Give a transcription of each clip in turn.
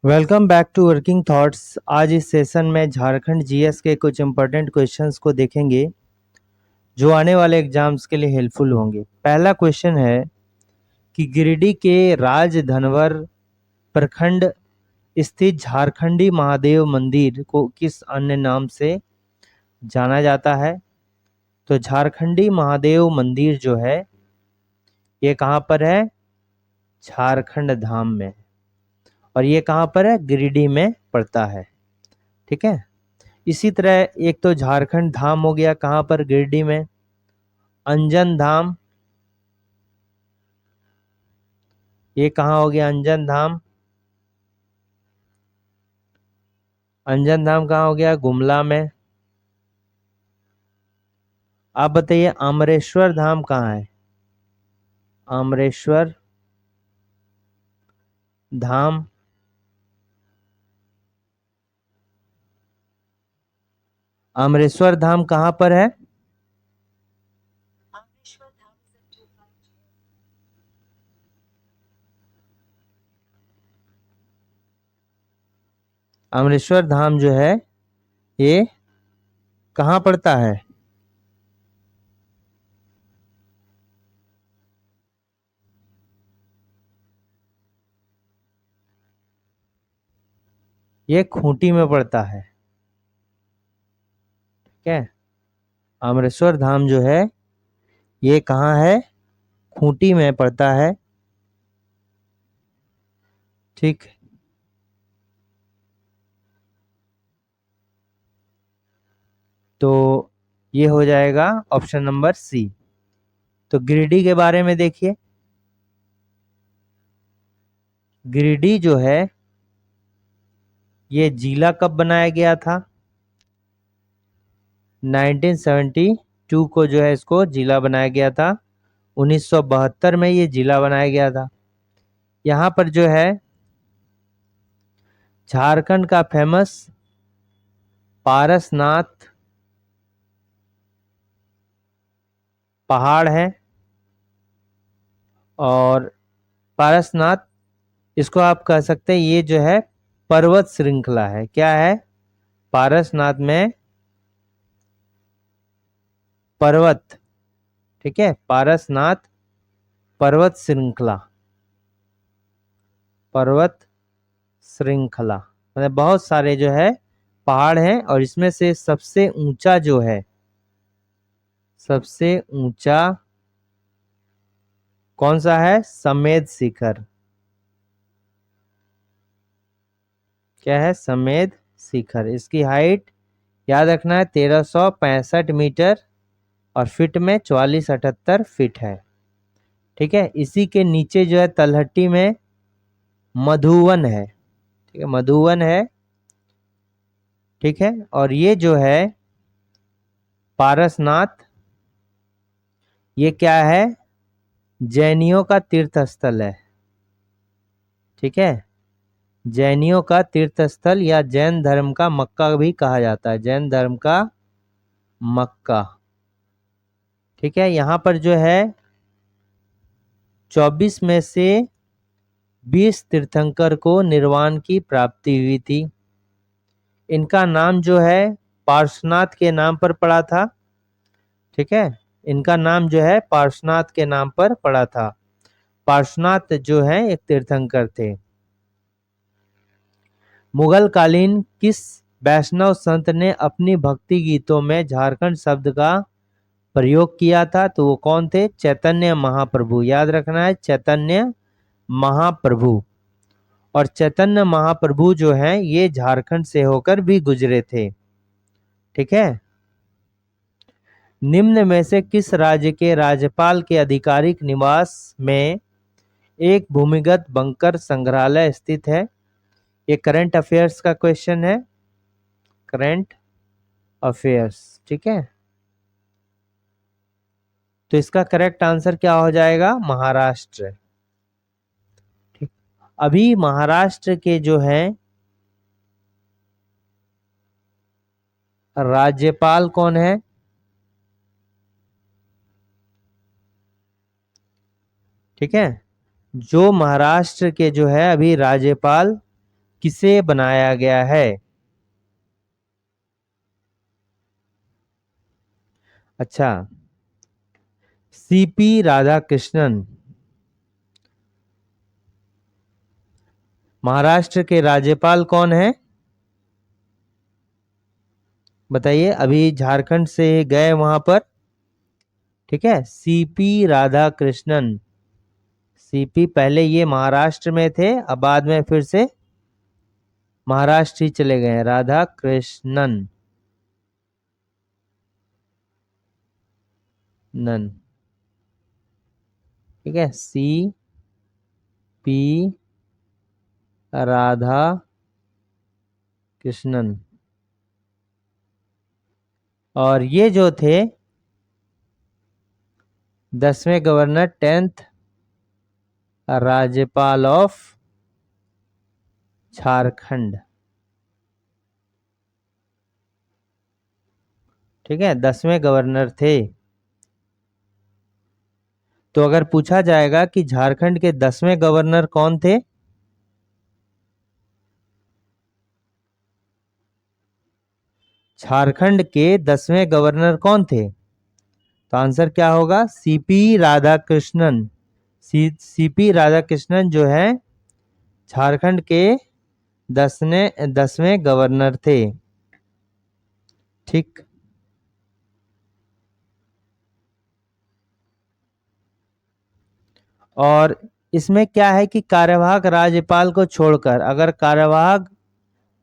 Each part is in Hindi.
Welcome back to Working Thoughts. आज इस सेशन में झारखंड जीएस के कुछ इंपॉर्टेंट क्वेश्चंस को देखेंगे जो आने वाले एग्जाम्स के लिए हेल्पफुल होंगे। पहला क्वेश्चन है कि गिरिडीह के राजधनवर प्रखंड स्थित झारखंडी महादेव मंदिर को किस अन्य नाम से जाना जाता है। तो झारखंडी महादेव मंदिर जो है ये कहाँ पर है? झारखंड धाम में। और ये कहाँ पर है? गिरिडीह में पड़ता है। ठीक है। इसी तरह एक तो झारखंड धाम हो गया, कहाँ पर? गिरिडीह में। अंजन धाम, ये कहाँ हो गया? अंजन धाम। अंजन धाम कहाँ हो गया? गुमला में। आप बताइए आमरेश्वर धाम कहाँ है? आमरेश्वर धाम, आमरेश्वर धाम कहाँ पर है? आमरेश्वर धाम जो है ये कहाँ पड़ता है? ये खूंटी में पड़ता है। ठीक है। आमरेश्वर धाम जो है ये कहाँ है? खूंटी में पड़ता है। ठीक। तो ये हो जाएगा ऑप्शन नंबर सी। तो गिरिडीह के बारे में देखिए। गिरिडीह जो है ये जिला कब बनाया गया था? 1972 को जो है इसको जिला बनाया गया था। 1972 में ये जिला बनाया गया था। यहाँ पर जो है झारखंड का फेमस पारसनाथ पहाड़ है। और पारसनाथ इसको आप कह सकते हैं ये जो है पर्वत श्रृंखला है। क्या है? पारसनाथ में पर्वत। ठीक है। पारसनाथ पर्वत श्रृंखला, पर्वत श्रृंखला मतलब बहुत सारे जो है पहाड़ हैं और इसमें से सबसे ऊंचा जो है, सबसे ऊंचा कौन सा है? समेद शिखर। क्या है? समेद शिखर। इसकी हाइट याद रखना है 1365 मीटर और फीट में 4478 फीट है। ठीक है। इसी के नीचे जो है तलहटी में मधुवन है। ठीक है, मधुवन है। ठीक है। और ये जो है पारसनाथ ये क्या है? जैनियों का तीर्थ स्थल है। ठीक है। जैनियों का तीर्थ स्थल या जैन धर्म का मक्का भी कहा जाता है। जैन धर्म का मक्का। ठीक है। यहाँ पर जो है 24 में से 20 तीर्थंकर को निर्वाण की प्राप्ति हुई थी। इनका नाम जो है पार्श्वनाथ के नाम पर पड़ा था। ठीक है। इनका नाम जो है पार्श्वनाथ के नाम पर पड़ा था। पार्श्वनाथ जो है एक तीर्थंकर थे। मुगल कालीन किस वैष्णव संत ने अपनी भक्ति गीतों में झारखंड शब्द का प्रयोग किया था? तो वो कौन थे? चैतन्य महाप्रभु। याद रखना है चैतन्य महाप्रभु। और चैतन्य महाप्रभु जो हैं ये झारखंड से होकर भी गुजरे थे। ठीक है। निम्न में से किस राज्य के राज्यपाल के आधिकारिक निवास में एक भूमिगत बंकर संग्रहालय स्थित है? ये करंट अफेयर्स का क्वेश्चन है। Current affairs. ठीक है। तो इसका करेक्ट आंसर क्या हो जाएगा? महाराष्ट्र। ठीक। अभी महाराष्ट्र के जो है राज्यपाल कौन है? ठीक है। जो महाराष्ट्र के जो है अभी राज्यपाल किसे बनाया गया है? अच्छा, सीपी राधाकृष्णन महाराष्ट्र के राज्यपाल कौन है? बताइए, अभी झारखंड से गए वहां पर। ठीक है, सीपी राधाकृष्णन। सीपी पहले ये महाराष्ट्र में थे, अब बाद में फिर से महाराष्ट्र ही चले गए। राधाकृष्णन नन। ठीक है, सी पी राधा कृष्णन। और ये जो थे 10वें गवर्नर, 10th राज्यपाल ऑफ झारखंड। ठीक है, 10वें गवर्नर थे। तो अगर पूछा जाएगा कि झारखंड के 10वें गवर्नर कौन थे, झारखंड के 10वें गवर्नर कौन थे, तो आंसर क्या होगा? सीपी राधाकृष्णन। सीपी राधाकृष्णन जो है झारखंड के 10वें गवर्नर थे। ठीक। और इसमें क्या है कि कार्यवाहक राज्यपाल को छोड़कर अगर कार्यवाहक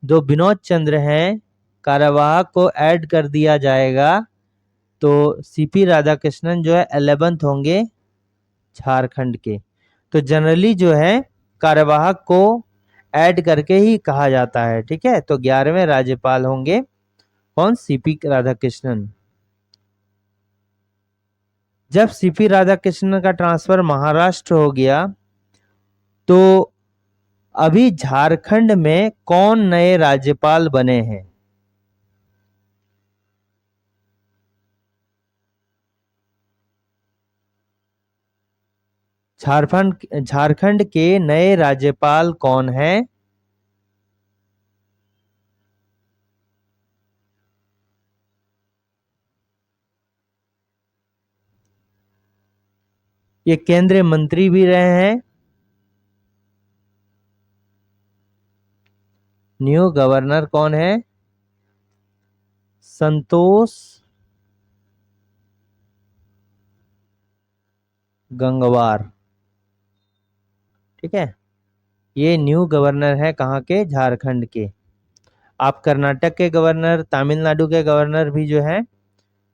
जो विनोद चंद्र हैं, कार्यवाहक को ऐड कर दिया जाएगा तो सीपी राधाकृष्णन जो है 11th होंगे झारखंड के। तो जनरली जो है कार्यवाहक को ऐड करके ही कहा जाता है। ठीक है, तो 11वें राज्यपाल होंगे कौन? सीपी राधाकृष्णन। जब सीपी राधाकृष्णन का ट्रांसफर महाराष्ट्र हो गया तो अभी झारखंड में कौन नए राज्यपाल बने हैं? झारखंड के नए राज्यपाल कौन हैं? ये केंद्रीय मंत्री भी रहे हैं। न्यू गवर्नर कौन है? संतोष गंगवार। ठीक है, ये न्यू गवर्नर है कहाँ के? झारखंड के। आप कर्नाटक के गवर्नर, तमिलनाडु के गवर्नर भी जो है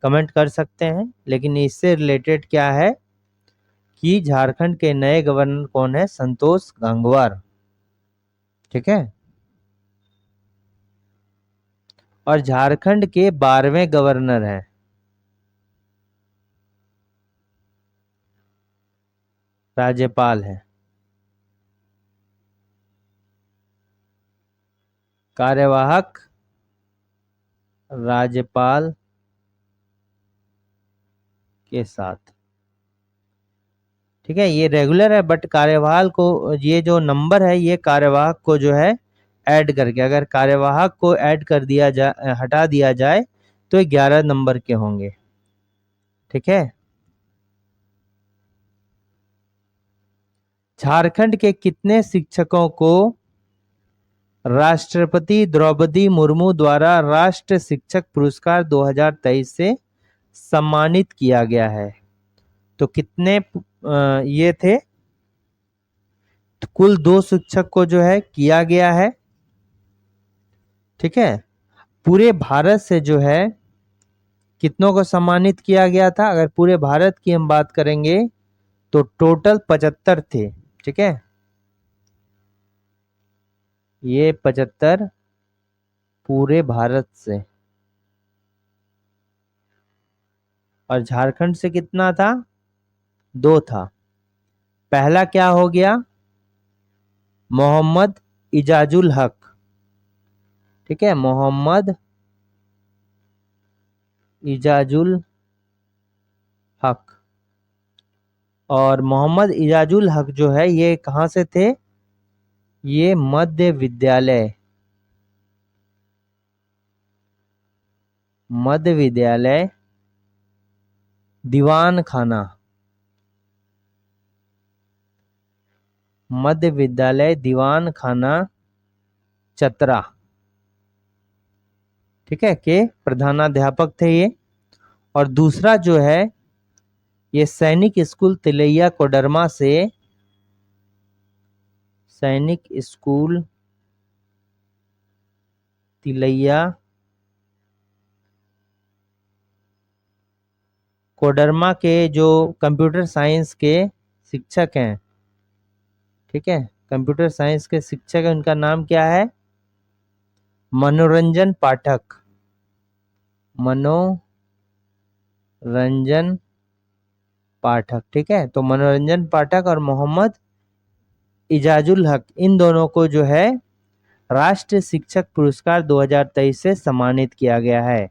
कमेंट कर सकते हैं, लेकिन इससे रिलेटेड क्या है कि झारखंड के नए गवर्नर कौन है? संतोष गंगवार। ठीक है, और झारखंड के 12वें गवर्नर हैं राज्यपाल हैं। कार्यवाहक राज्यपाल के साथ। ठीक है, ये रेगुलर है बट कार्यवाहक को, ये जो नंबर है ये कार्यवाहक को जो है ऐड करके, अगर कार्यवाहक को ऐड कर दिया जाए, हटा दिया जाए तो ये 11 नंबर के होंगे। ठीक है, झारखंड के कितने शिक्षकों को राष्ट्रपति द्रौपदी मुर्मू द्वारा राष्ट्र शिक्षक पुरस्कार 2023 से सम्मानित किया गया है? तो कितने ये थे? तो कुल 2 शिक्षक को जो है किया गया है। ठीक है, पूरे भारत से जो है कितनों को सम्मानित किया गया था? अगर पूरे भारत की हम बात करेंगे तो टोटल 75 थे। ठीक है, ये 75 पूरे भारत से। और झारखंड से कितना था? 2 था। पहला क्या हो गया? मोहम्मद इजाजुल हक। ठीक है, मोहम्मद इजाजुल हक। और मोहम्मद इजाजुल हक जो है ये कहाँ से थे? ये मध्य विद्यालय, मध्य विद्यालय दीवान खाना, मध्य विद्यालय दीवान खाना चतरा, ठीक है, के प्रधानाध्यापक थे ये। और दूसरा जो है ये सैनिक स्कूल तिलैया कोडरमा से, सैनिक स्कूल तिलैया कोडरमा के जो कंप्यूटर साइंस के शिक्षक हैं, ठीक है, कंप्यूटर साइंस के शिक्षक हैं, उनका नाम क्या है? मनोरंजन पाठक, मनोरंजन पाठक, ठीक है। तो मनोरंजन पाठक और मोहम्मद इजाजुल हक, इन दोनों को जो है राष्ट्रीय शिक्षक पुरस्कार 2023 से सम्मानित किया गया है।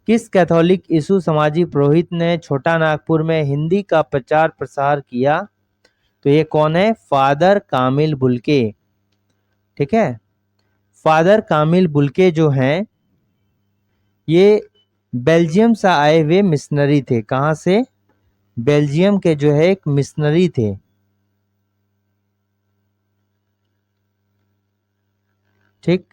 किस कैथोलिक यीशु समाजी पुरोहित ने छोटा नागपुर में हिंदी का प्रचार प्रसार किया? तो ये कौन है? फादर कामिल बुल्के, ठीक है। फादर कामिल बुल्के जो हैं ये बेल्जियम से आए हुए मिशनरी थे। कहां से? बेल्जियम के जो है एक मिशनरी थे, ठीक।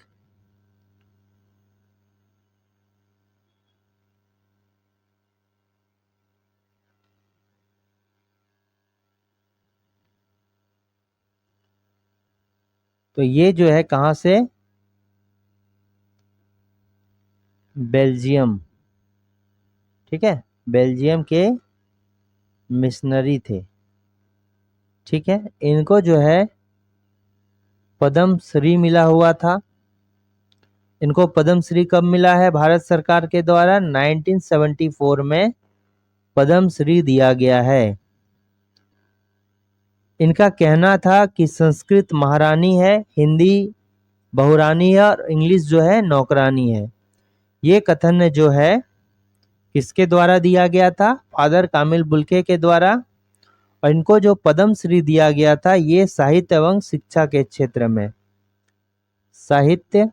तो ये जो है कहां से? बेल्जियम, ठीक है, बेल्जियम के मिशनरी थे, ठीक है। इनको जो है पद्म श्री मिला हुआ था। इनको पद्म श्री कब मिला है? भारत सरकार के द्वारा 1974 में पद्म श्री दिया गया है। इनका कहना था कि संस्कृत महारानी है, हिंदी बहुरानी है और इंग्लिश जो है नौकरानी है। ये कथन जो है किसके द्वारा दिया गया था? फादर कामिल बुल्के के द्वारा। और इनको जो पद्म श्री दिया गया था ये साहित्य एवं शिक्षा के क्षेत्र में, साहित्य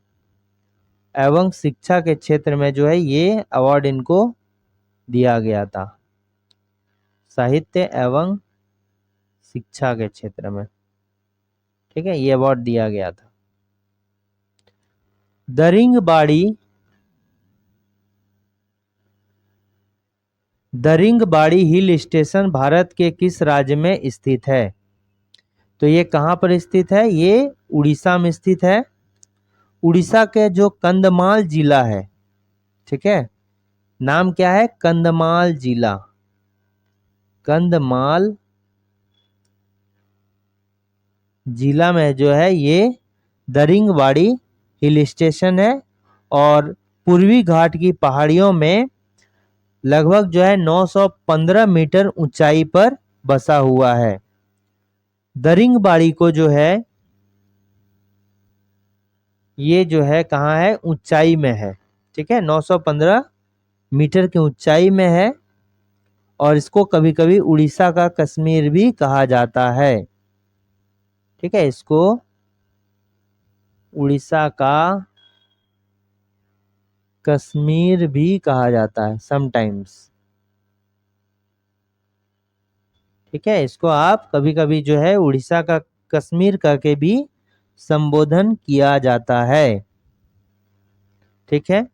एवं शिक्षा के क्षेत्र में जो है ये अवार्ड इनको दिया गया था, साहित्य एवं शिक्षा के क्षेत्र में, ठीक है, ये अवार्ड दिया गया था। दरिंगबाड़ी हिल स्टेशन भारत के किस राज्य में स्थित है? तो ये कहां पर स्थित है? ये उड़ीसा में स्थित है। उड़ीसा के जो कंधमाल जिला है, ठीक है, नाम क्या है? कंधमाल जिला, कंधमाल जिला में जो है ये दरिंगबाड़ी हिल स्टेशन है और पूर्वी घाट की पहाड़ियों में लगभग जो है 915 मीटर ऊंचाई पर बसा हुआ है। दरिंगबाड़ी को जो है ये जो है कहाँ है? ऊंचाई में है, ठीक है, 915 मीटर की ऊंचाई में है। और इसको कभी कभी उड़ीसा का कश्मीर भी कहा जाता है, ठीक है, इसको उड़ीसा का कश्मीर भी कहा जाता है समटाइम्स, ठीक है। इसको आप कभी कभी जो है उड़ीसा का कश्मीर करके भी संबोधन किया जाता है, ठीक है।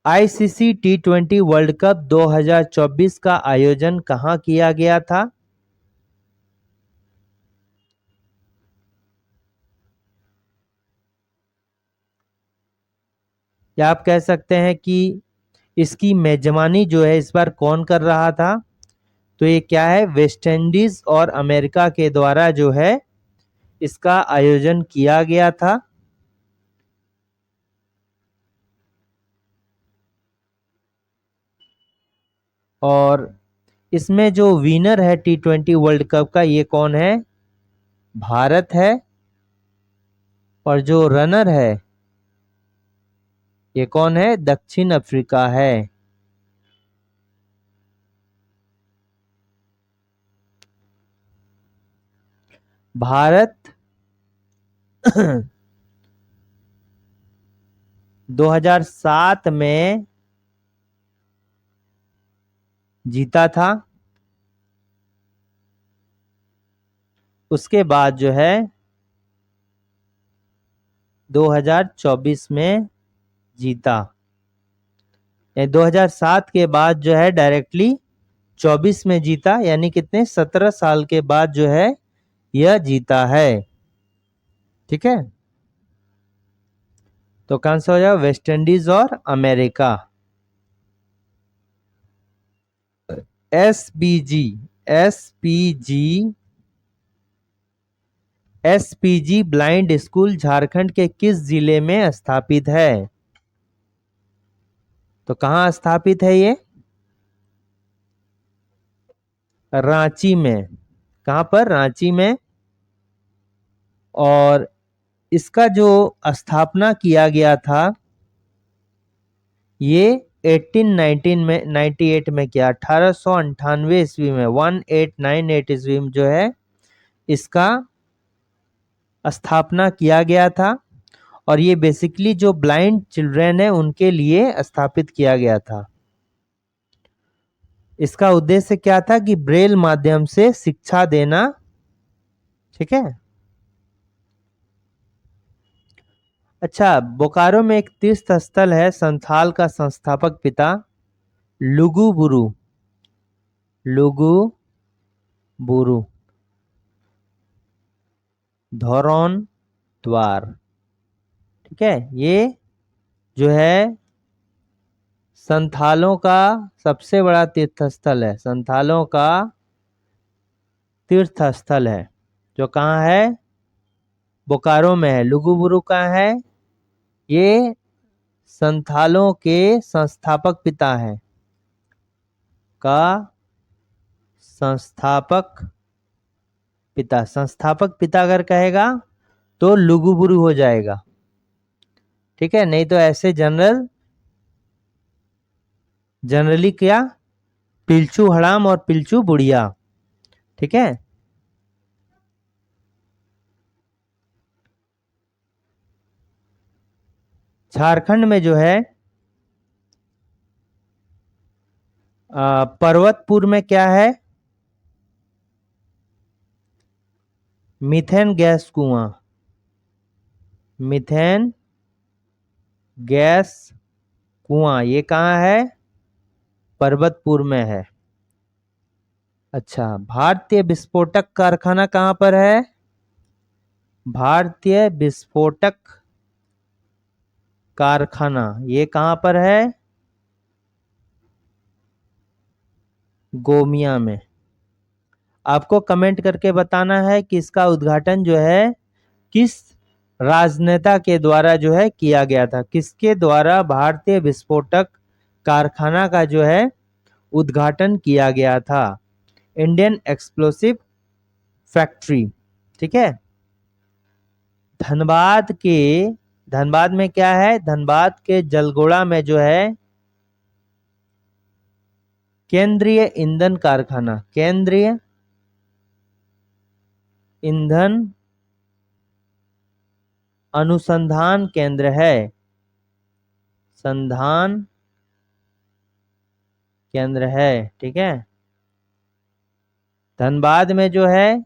आईसीसी T20 वर्ल्ड कप 2024 का आयोजन कहां किया गया था? या आप कह सकते हैं कि इसकी मेजबानी जो है इस बार कौन कर रहा था? तो ये क्या है? वेस्ट इंडीज और अमेरिका के द्वारा जो है इसका आयोजन किया गया था। और इसमें जो विनर है T20 वर्ल्ड कप का ये कौन है? भारत है। और जो रनर है ये कौन है? दक्षिण अफ्रीका है। भारत 2007 में जीता था। उसके बाद जो है 2024 में जीता। 2007 के बाद जो है डायरेक्टली 24 में जीता, यानी कितने 17 साल के बाद जो है यह जीता है। ठीक है, तो कौन सा हो जाएगा? वेस्ट इंडीज और America. SPG SPG SPG blind school Jharkhand के किस जिले में स्थापित है? तो कहाँ स्थापित है ये? रांची में। कहाँ पर? रांची में। और इसका जो स्थापना किया गया था ये 1819 में 98 में किया, 1898 ईस्वी में, 1898 ईस्वी में जो है इसका स्थापना किया गया था। और ये बेसिकली जो ब्लाइंड चिल्ड्रन है उनके लिए स्थापित किया गया था। इसका उद्देश्य क्या था कि ब्रेल माध्यम से शिक्षा देना। ठीक है। अच्छा, बोकारो में एक तीर्थ स्थल है, संथाल का संस्थापक पिता लुगुबुरु। लुगुबुरु धौरौन द्वार। ठीक है, ये जो है संथालों का सबसे बड़ा तीर्थ स्थल है। संथालों का तीर्थ स्थल है जो कहाँ है? बोकारो में है। लुगुबुरु कहाँ है? ये संथालों के संस्थापक पिता है का संस्थापक पिता। संस्थापक पिता अगर कहेगा तो लुगुबुरु हो जाएगा। ठीक है, नहीं तो ऐसे जनरली क्या? पिलचू हड़ाम और पिलचू बुढ़िया। ठीक है, झारखंड में जो है पर्वतपुर में क्या है? मीथेन गैस कुआं। मीथेन गैस कुआं ये कहाँ है? पर्वतपुर में है। अच्छा, भारतीय विस्फोटक कारखाना कहाँ पर है? भारतीय विस्फोटक कारखाना ये कहाँ पर है? गोमिया में। आपको कमेंट करके बताना है कि इसका उद्घाटन जो है किस राजनेता के द्वारा जो है किया गया था। किसके द्वारा भारतीय विस्फोटक कारखाना का जो है उद्घाटन किया गया था? Indian explosive factory. ठीक है, धनबाद में क्या है? धनबाद के जलगोड़ा में जो है केंद्रीय ईंधन कारखाना, केंद्रीय ईंधन अनुसंधान केंद्र है। संधान केंद्र है। ठीक है, धनबाद में जो है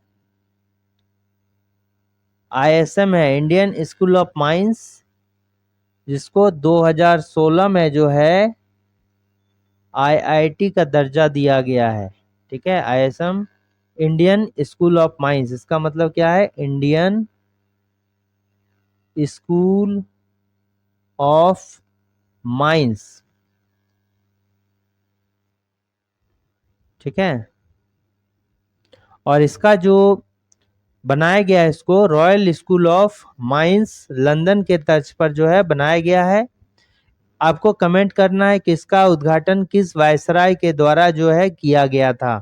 आईएसएम है, इंडियन स्कूल ऑफ माइंस, जिसको 2016 में जो है आईआईटी का दर्जा दिया गया है। ठीक है, ISM Indian school of mines, इसका मतलब क्या है? Indian school of mines. ठीक है, और इसका जो बनाया गया है, इसको royal school of mines London के तर्ज पर जो है बनाया गया है। आपको कमेंट करना है कि इसका उद्घाटन किस वायसराय के द्वारा जो है किया गया था।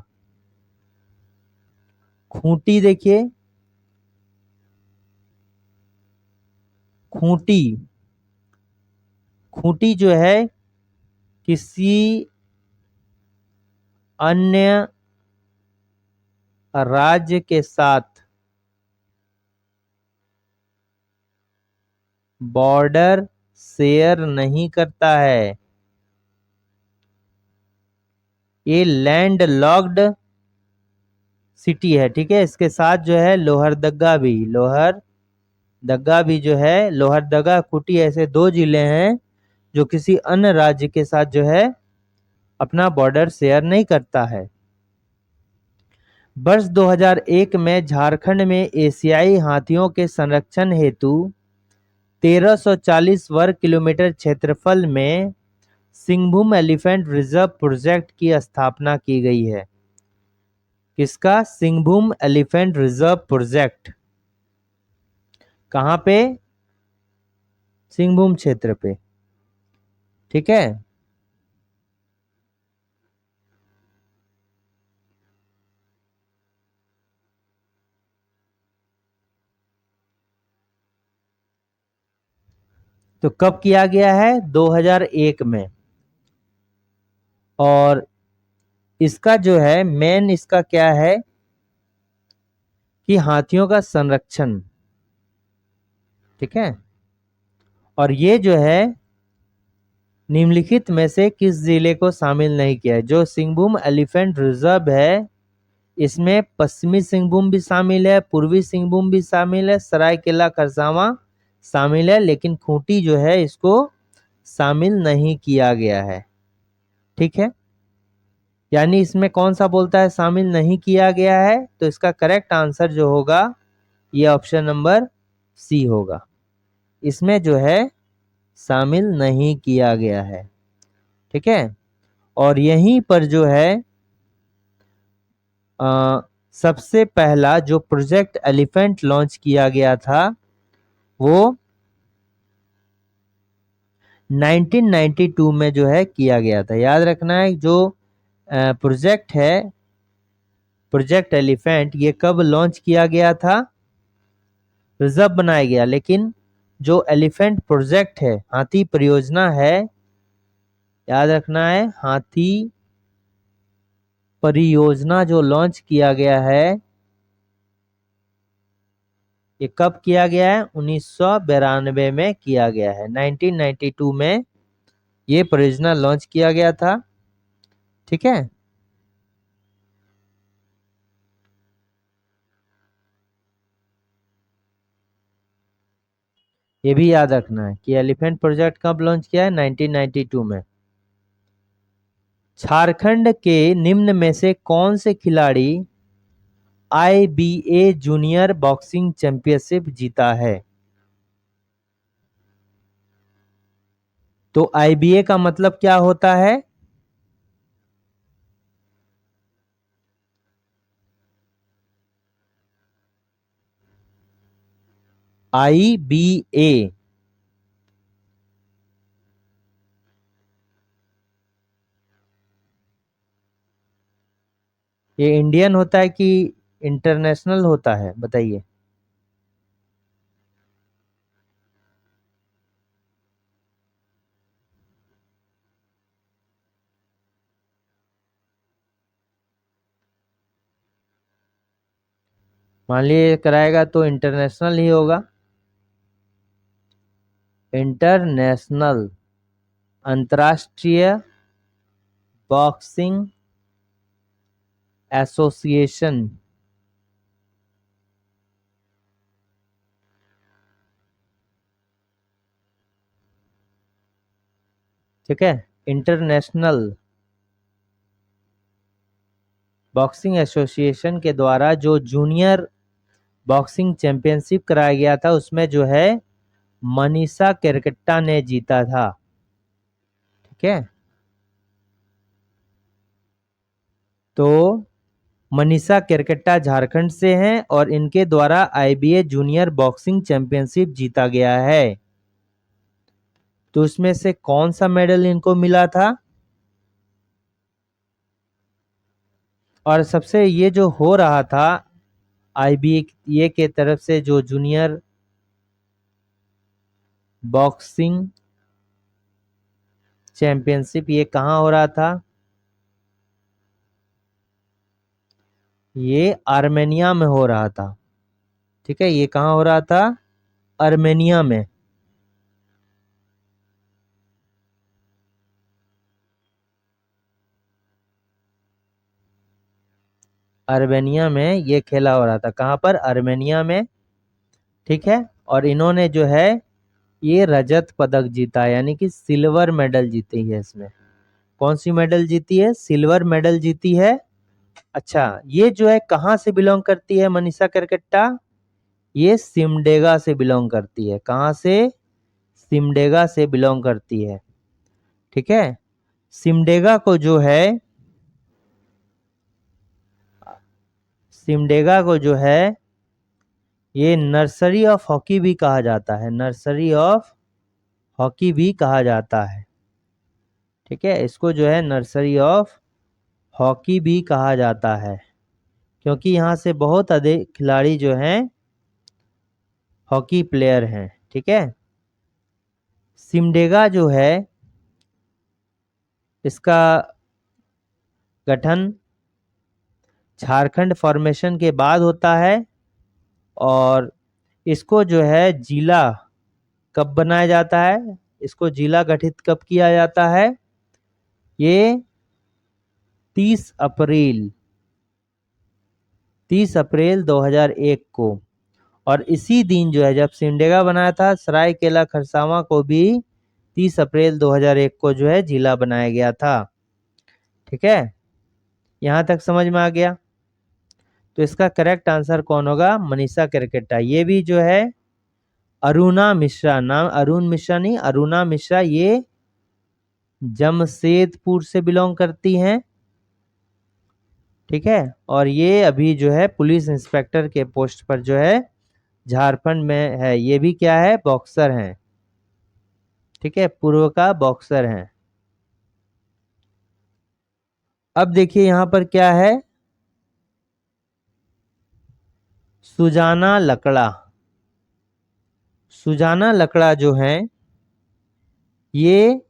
खूंटी देखिए, खूंटी खूंटी जो है किसी अन्य राज्य के साथ बॉर्डर शेयर नहीं करता है। ये लैंड लॉक्ड सिटी है, ठीक है। इसके साथ जो है लोहरदगा भी जो है, लोहरदगा खूंटी ऐसे दो जिले हैं जो किसी अन्य राज्य के साथ जो है अपना बॉर्डर शेयर नहीं करता है। वर्ष 2001 में झारखंड में एशियाई हाथियों के संरक्षण हेतु 1340 वर्ग किलोमीटर क्षेत्रफल में सिंहभूम एलिफेंट रिजर्व प्रोजेक्ट की स्थापना की गई है। किसका? Singhbhum elephant reserve project. कहां पे? सिंहभूम क्षेत्र पे, ठीक है। तो कब किया गया है? 2001 में। और इसका जो है मेन इसका क्या है कि हाथियों का संरक्षण, ठीक है। और ये जो है निम्नलिखित में से किस जिले को शामिल नहीं किया है? जो सिंहभूम एलिफेंट रिजर्व है इसमें पश्चिमी सिंहभूम भी शामिल है, पूर्वी सिंहभूम भी शामिल है, सरायकेला खरसावां शामिल है, लेकिन खूंटी जो है इसको शामिल नहीं किया गया है, ठीक है। यानी इसमें कौन सा बोलता है शामिल नहीं किया गया है? तो इसका करेक्ट आंसर जो होगा ये ऑप्शन नंबर सी होगा। इसमें जो है शामिल नहीं किया गया है, ठीक है। और यहीं पर जो है सबसे पहला जो प्रोजेक्ट एलिफेंट लॉन्च किया गया था वो 1992 में जो है किया गया था। याद रखना है जो प्रोजेक्ट है, प्रोजेक्ट एलिफेंट, ये कब लॉन्च किया गया था? रिजर्व बनाया गया, लेकिन जो एलिफेंट प्रोजेक्ट है, हाथी परियोजना है, याद रखना है हाथी परियोजना जो लॉन्च किया गया है ये कब किया गया है? 1992 में किया गया है। 1992 में ये परियोजना लॉन्च किया गया था, ठीक है। ये भी याद रखना है कि एलिफेंट प्रोजेक्ट कब लॉन्च किया है? 1992 में। झारखंड के निम्न में से कौन से खिलाड़ी IBA जूनियर बॉक्सिंग चैंपियनशिप जीता है? तो IBA का मतलब क्या होता है? IBA ये इंडियन होता है कि इंटरनेशनल होता है, बताइए। मान लीजिए कराएगा तो इंटरनेशनल ही होगा। इंटरनेशनल, अंतर्राष्ट्रीय बॉक्सिंग एसोसिएशन, ठीक है। इंटरनेशनल बॉक्सिंग एसोसिएशन के द्वारा जो जूनियर बॉक्सिंग चैंपियनशिप कराया गया था उसमें जो है मनीषा केरकेट्टा ने जीता था, ठीक है। तो मनीषा केरकेट्टा झारखंड से हैं और इनके द्वारा IBA जूनियर बॉक्सिंग चैंपियनशिप जीता गया है। तो उसमें से कौन सा मेडल इनको मिला था? और सबसे ये जो हो रहा था IBA के तरफ से जो जूनियर बॉक्सिंग चैंपियनशिप ये कहाँ हो रहा था? ये आर्मेनिया में हो रहा था। ठीक है, ये कहाँ हो रहा था? आर्मेनिया में। आर्मेनिया में ये खेला हो रहा था। कहाँ पर? आर्मेनिया में। ठीक है, और इन्होंने जो है ये रजत पदक जीता, यानी कि सिल्वर मेडल जीती है इसमें। कौन सी मेडल जीती है? सिल्वर मेडल जीती है। अच्छा, ये जो है कहाँ से बिलोंग करती है मनीषा करकट्टा? ये सिमडेगा से बिलोंग करती है। कहाँ से? सिमडेगा से बिलोंग करती है। ठीक है, सिमडेगा को जो है, सिमडेगा को जो है ये नर्सरी ऑफ हॉकी भी कहा जाता है। नर्सरी ऑफ हॉकी भी कहा जाता है। ठीक है, इसको जो है नर्सरी ऑफ हॉकी भी कहा जाता है, क्योंकि यहाँ से बहुत अधिक खिलाड़ी जो हैं हॉकी प्लेयर हैं। ठीक है, सिमडेगा जो है इसका गठन झारखंड फॉर्मेशन के बाद होता है, और इसको जो है जिला कब बनाया जाता है? इसको जिला गठित कब किया जाता है? ये 30 अप्रैल 2001 को। और इसी दिन जो है जब सिमडेगा बनाया था, सरायकेला खरसावां को भी 30 अप्रैल 2001 को जो है जिला बनाया गया था। ठीक है, यहाँ तक समझ में आ गया? तो इसका करेक्ट आंसर कौन होगा? मनीषा करकेटा। ये भी जो है अरुणा मिश्रा, नाम अरुण मिश्रा नहीं, अरुणा मिश्रा, ये जमशेदपुर से बिलोंग करती हैं। ठीक है, और ये अभी जो है पुलिस इंस्पेक्टर के पोस्ट पर जो है झारखंड में है। ये भी क्या है? बॉक्सर हैं। ठीक है, पूर्व का बॉक्सर हैं। अब देखिए यहाँ पर क्या है, सुजाना लकड़ा। सुजाना लकड़ा जो है ये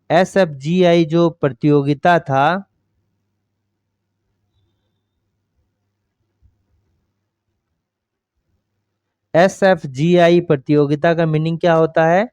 SFGI जो प्रतियोगिता था, SFGI प्रतियोगिता का मीनिंग क्या होता है?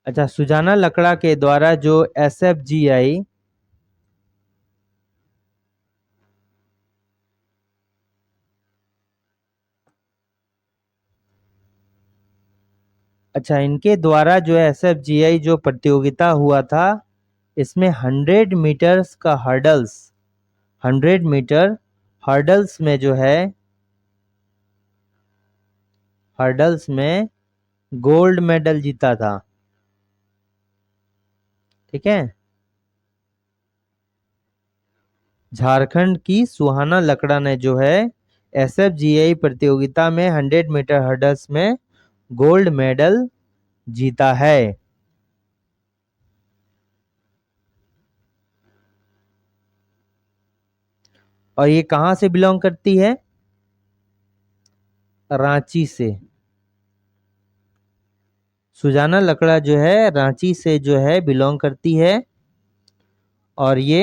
अच्छा, सुजाना लकड़ा के द्वारा जो SFGI अच्छा, इनके द्वारा जो है SFGI जो प्रतियोगिता हुआ था, इसमें 100 मीटर्स का हर्डल्स, 100 मीटर हर्डल्स में जो है, हर्डल्स में गोल्ड मेडल जीता था। ठीक है, झारखंड की सुहाना लकड़ा ने जो है SFGI प्रतियोगिता में 100 मीटर हर्डल्स में गोल्ड मेडल जीता है। और ये कहां से बिलोंग करती है? रांची से। सुजाना लकड़ा जो है रांची से जो है बिलोंग करती है, और ये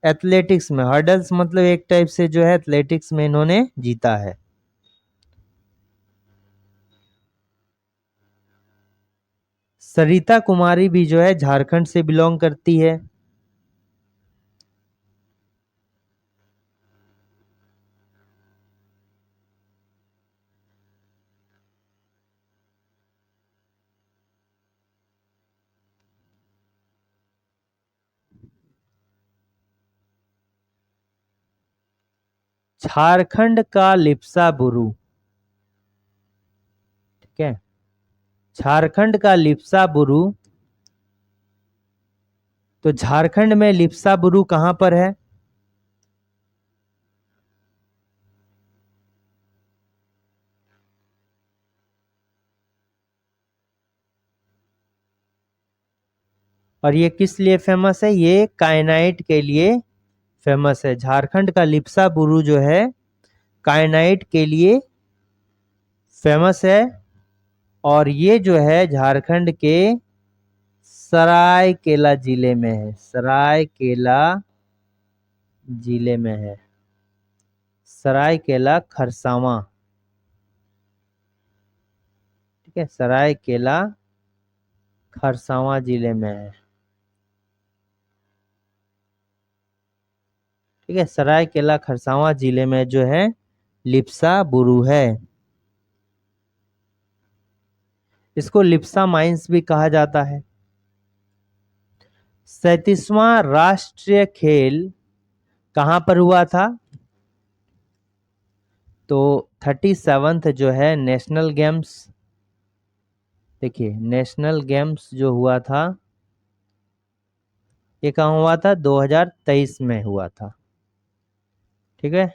एथलेटिक्स में, हर्डल्स मतलब एक टाइप से जो है एथलेटिक्स में इन्होंने जीता है। सरिता कुमारी भी जो है झारखंड से बिलोंग करती है। झारखंड का लिप्सा बुरू, ठीक है, झारखंड का लिप्सा बुरू। तो झारखंड में लिप्सा बुरू कहां पर है? और ये किस लिए फेमस है? ये काइनाइट के लिए फेमस है। झारखंड का लिप्सा बुरू जो है काइनाइट के लिए फेमस है। और ये जो है झारखंड के सरायकेला जिले में है। सरायकेला जिले में है। सरायकेला खरसावां, ठीक है, सरायकेला खरसावां जिले में है। ठीक है, सरायकेला खरसावां जिले में जो है लिप्सा बुरू है। इसको लिप्सा माइंस भी कहा जाता है। 37वां राष्ट्रीय खेल कहां पर हुआ था? तो 37th जो है नेशनल गेम्स, देखिए नेशनल गेम्स जो हुआ था ये कहाँ हुआ था? 2023 में हुआ था, ठीक है।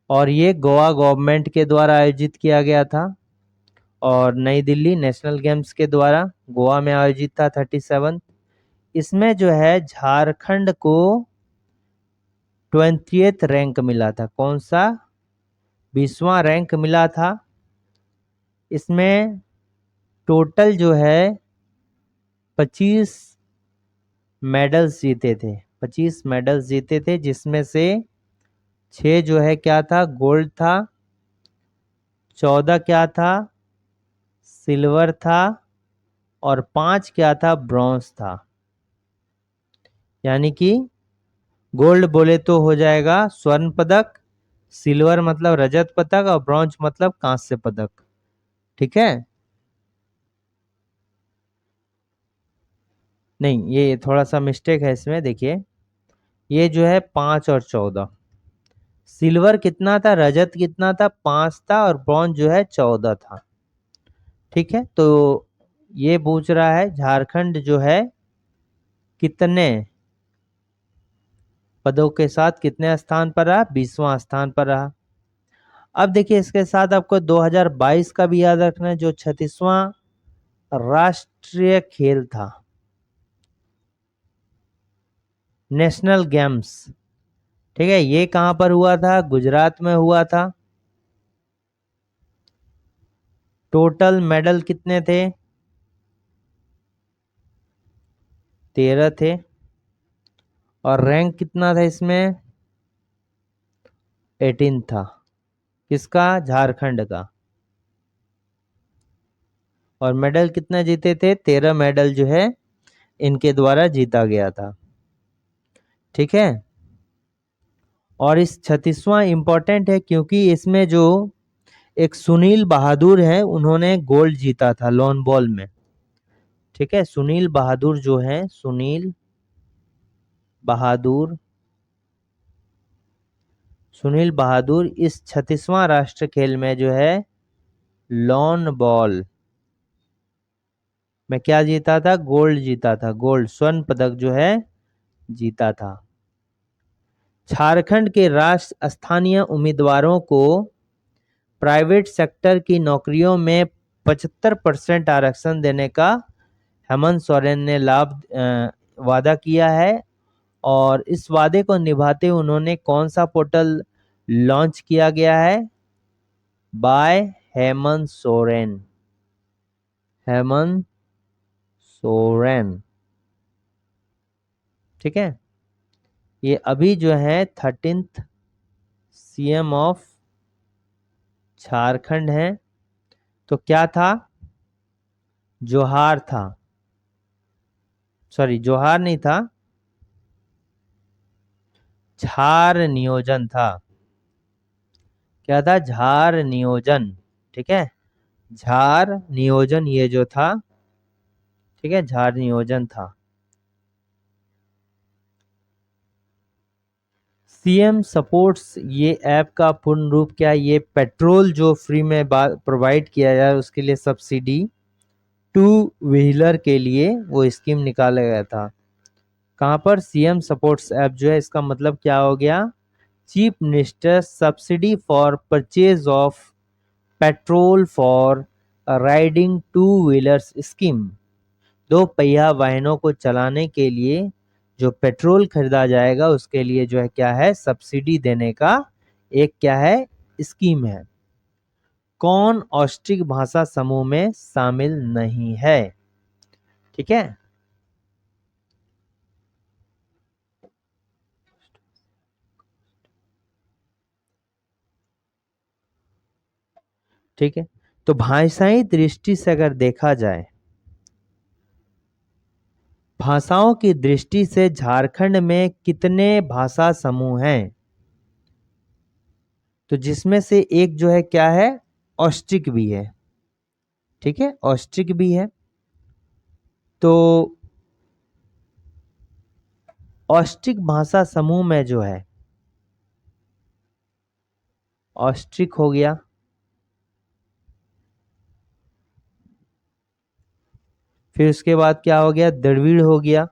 और ये गोवा गवर्नमेंट के द्वारा आयोजित किया गया था और नई दिल्ली नेशनल गेम्स के द्वारा गोवा में आयोजित था 37। इसमें जो है झारखंड को 20th रैंक मिला था। कौन सा? 20वां रैंक मिला था। इसमें टोटल जो है 25 मेडल्स जीते थे। 25 मेडल्स जीते थे, जिसमें से 6 जो है क्या था? गोल्ड था। 14 क्या था? सिल्वर था। और 5 क्या था? ब्रॉन्ज था। यानी कि गोल्ड बोले तो हो जाएगा स्वर्ण पदक, सिल्वर मतलब रजत पदक और ब्रॉन्ज मतलब कांस्य पदक, ठीक है। नहीं, ये थोड़ा सा मिस्टेक है इसमें, देखिए ये जो है 5 और 14। सिल्वर कितना था? रजत कितना था? 5 था। और ब्रॉन्ज जो है 14 था, ठीक है। तो ये पूछ रहा है झारखंड जो है कितने पदों के साथ कितने स्थान पर रहा? 20वां स्थान पर रहा। अब देखिए इसके साथ आपको 2022 का भी याद रखना है, जो 36वां राष्ट्रीय खेल था नेशनल गेम्स, ठीक है। ये कहां पर हुआ था? गुजरात में हुआ था। टोटल मेडल कितने थे? 13 थे। और रैंक कितना था इसमें? 18 था। किसका? झारखंड का। और मेडल कितना जीते थे? 13 मेडल जो है इनके द्वारा जीता गया था, ठीक है। और इस 36वां इंपॉर्टेंट है क्योंकि इसमें जो एक सुनील बहादुर है उन्होंने गोल्ड जीता था लॉन बॉल में, ठीक है। सुनील बहादुर जो है, सुनील बहादुर, सुनील बहादुर इस 36वां राष्ट्र खेल में जो है लॉन बॉल में क्या जीता था? गोल्ड जीता था। गोल्ड स्वर्ण पदक जो है जीता था। झारखंड के राष्ट्र स्थानीय उम्मीदवारों को प्राइवेट सेक्टर की नौकरियों में 75% आरक्षण देने का हेमंत सोरेन ने वादा किया है। और इस वादे को निभाते हुए उन्होंने कौन सा पोर्टल लॉन्च किया गया है? बाय हेमंत सोरेन। हेमंत सोरेन, ठीक है। ये अभी जो है 13th सीएम ऑफ झारखंड है। तो क्या था? जोहार था, सॉरी जोहार नहीं था, झार नियोजन था। क्या था? झार नियोजन। ठीक है, झार नियोजन ये जो था, ठीक है, झार नियोजन था। सीएम सपोर्ट्स ये ऐप का पूर्ण रूप क्या है? ये पेट्रोल जो फ्री में प्रोवाइड किया जाए उसके लिए सब्सिडी, टू व्हीलर के लिए वो स्कीम निकाला गया था। कहाँ पर? सीएम सपोर्ट्स ऐप जो है, इसका मतलब क्या हो गया? Chief minister subsidy for purchase of petrol for riding two wheelers scheme. दो पहिया वाहनों को चलाने के लिए जो पेट्रोल खरीदा जाएगा उसके लिए जो है क्या है? सब्सिडी देने का एक क्या है? स्कीम है। कौन ऑस्ट्रिक भाषा समूह में शामिल नहीं है? ठीक है, ठीक है। तो भाषाई दृष्टि से अगर देखा जाए, भाषाओं की दृष्टि से झारखंड में कितने भाषा समूह हैं? तो जिसमें से एक जो है क्या है? ऑस्ट्रिक भी है। ठीक है, ऑस्ट्रिक भी है। तो ऑस्ट्रिक भाषा समूह में जो है, ऑस्ट्रिक हो गया, फिर उसके बाद क्या हो गया? द्रविड़ हो गया,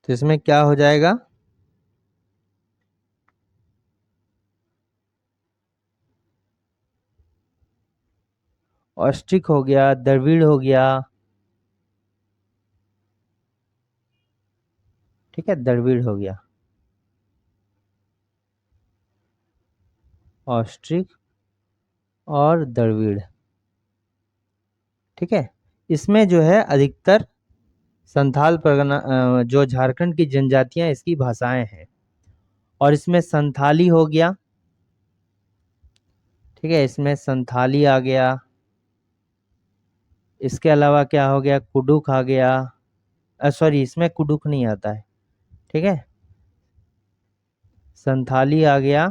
तो इसमें क्या हो जाएगा? ऑस्ट्रिक हो गया, द्रविड़ हो गया, ठीक है, द्रविड़ हो गया, ऑस्ट्रिक और द्रविड़। ठीक है, इसमें जो है अधिकतर संथाल परगना जो झारखंड की जनजातियां इसकी भाषाएं हैं। और इसमें संथाली हो गया, ठीक है, इसमें संथाली आ गया। इसके अलावा क्या हो गया? कुडुख आ गया, सॉरी इसमें कुडुख नहीं आता है। ठीक है, संथाली आ गया,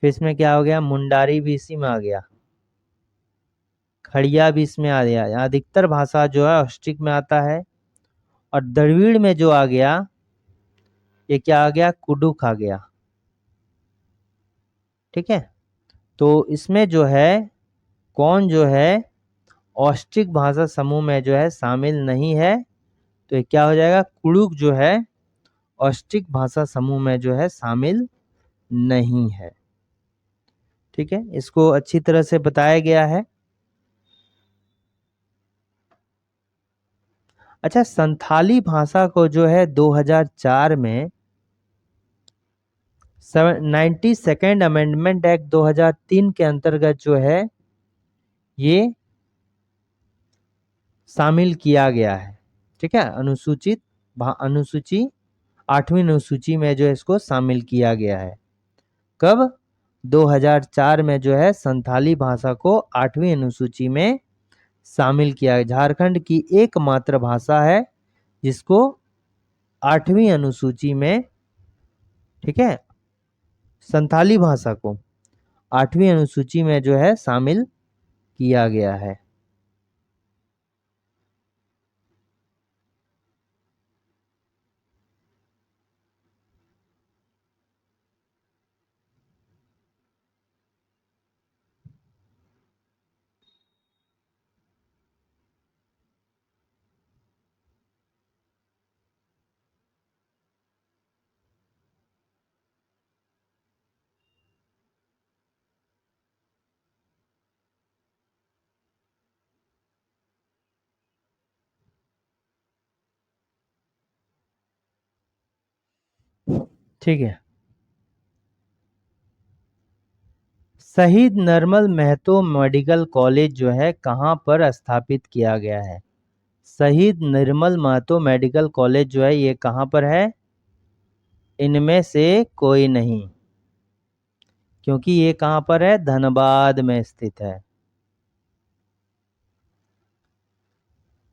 फिर इसमें क्या हो गया? मुंडारी भी इसी में आ गया, खड़िया भी इसमें आ गया। अधिकतर भाषा जो है ऑस्ट्रिक में आता है। और द्रविड़ में जो आ गया, ये क्या आ गया? कुडुख आ गया। ठीक है, तो इसमें जो है कौन जो है ऑस्ट्रिक भाषा समूह में जो है शामिल नहीं है? तो ये क्या हो जाएगा? कुडुख जो है ऑस्ट्रिक भाषा समूह में जो है शामिल नहीं है। ठीक है, इसको अच्छी तरह से बताया गया है। अच्छा, संथाली भाषा को जो है 2004 में 92nd अमेंडमेंट एक्ट 2003 के अंतर्गत जो है ये शामिल किया गया है। ठीक है, अनुसूची 8वीं अनुसूची में जो है इसको शामिल किया गया है। कब? 2004 में जो है संथाली भाषा को 8वीं अनुसूची में शामिल किया है। झारखंड की एकमात्र भाषा है जिसको 8वीं अनुसूची में, ठीक है, संथाली भाषा को 8वीं अनुसूची में जो है शामिल किया गया है। ठीक है। शहीद निर्मल महतो मेडिकल कॉलेज जो है कहाँ पर स्थापित किया गया है? शहीद निर्मल महतो मेडिकल कॉलेज जो है ये कहाँ पर है? इनमें से कोई नहीं, क्योंकि ये कहाँ पर है? धनबाद में स्थित है।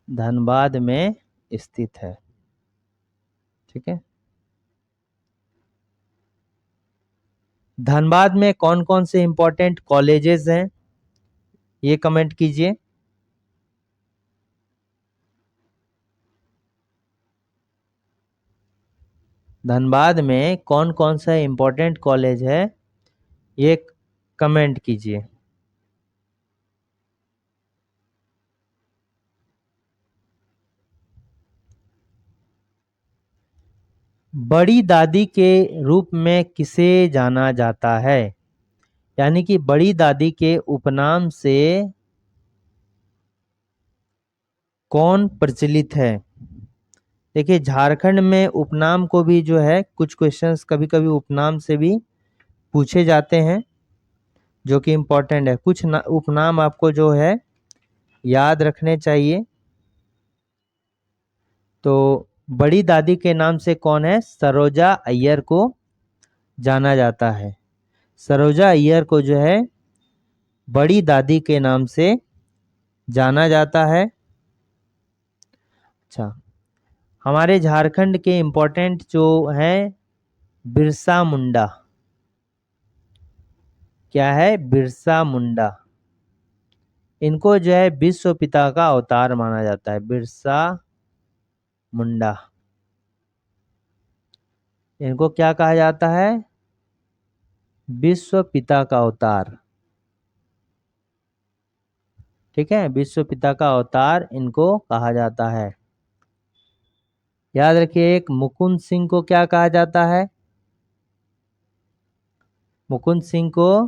धनबाद में स्थित है। ठीक है। धनबाद में कौन कौन से इंपॉर्टेंट कॉलेजेस हैं, ये कमेंट कीजिए। धनबाद में कौन कौन सा इंपॉर्टेंट कॉलेज है, ये कमेंट कीजिए। बड़ी दादी के रूप में किसे जाना जाता है? यानी कि बड़ी दादी के उपनाम से कौन प्रचलित है? देखिए, झारखंड में उपनाम को भी जो है कुछ क्वेश्चंस कभी कभी उपनाम से भी पूछे जाते हैं, जो कि इम्पोर्टेंट है। कुछ उपनाम आपको जो है याद रखने चाहिए। तो बड़ी दादी के नाम से कौन है? सरोजा अय्यर को जाना जाता है। सरोजा अय्यर को जो है बड़ी दादी के नाम से जाना जाता है। अच्छा, हमारे झारखंड के इम्पोर्टेंट जो हैं, बिरसा मुंडा। क्या है? बिरसा मुंडा। इनको जो है विश्व पिता का अवतार माना जाता है, बिरसा मुंडा। इनको क्या कहा जाता है? विश्व पिता का अवतार। ठीक है, विश्व पिता का अवतार इनको कहा जाता है। याद रखिए, एक मुकुंद सिंह को क्या कहा जाता है? मुकुंद सिंह को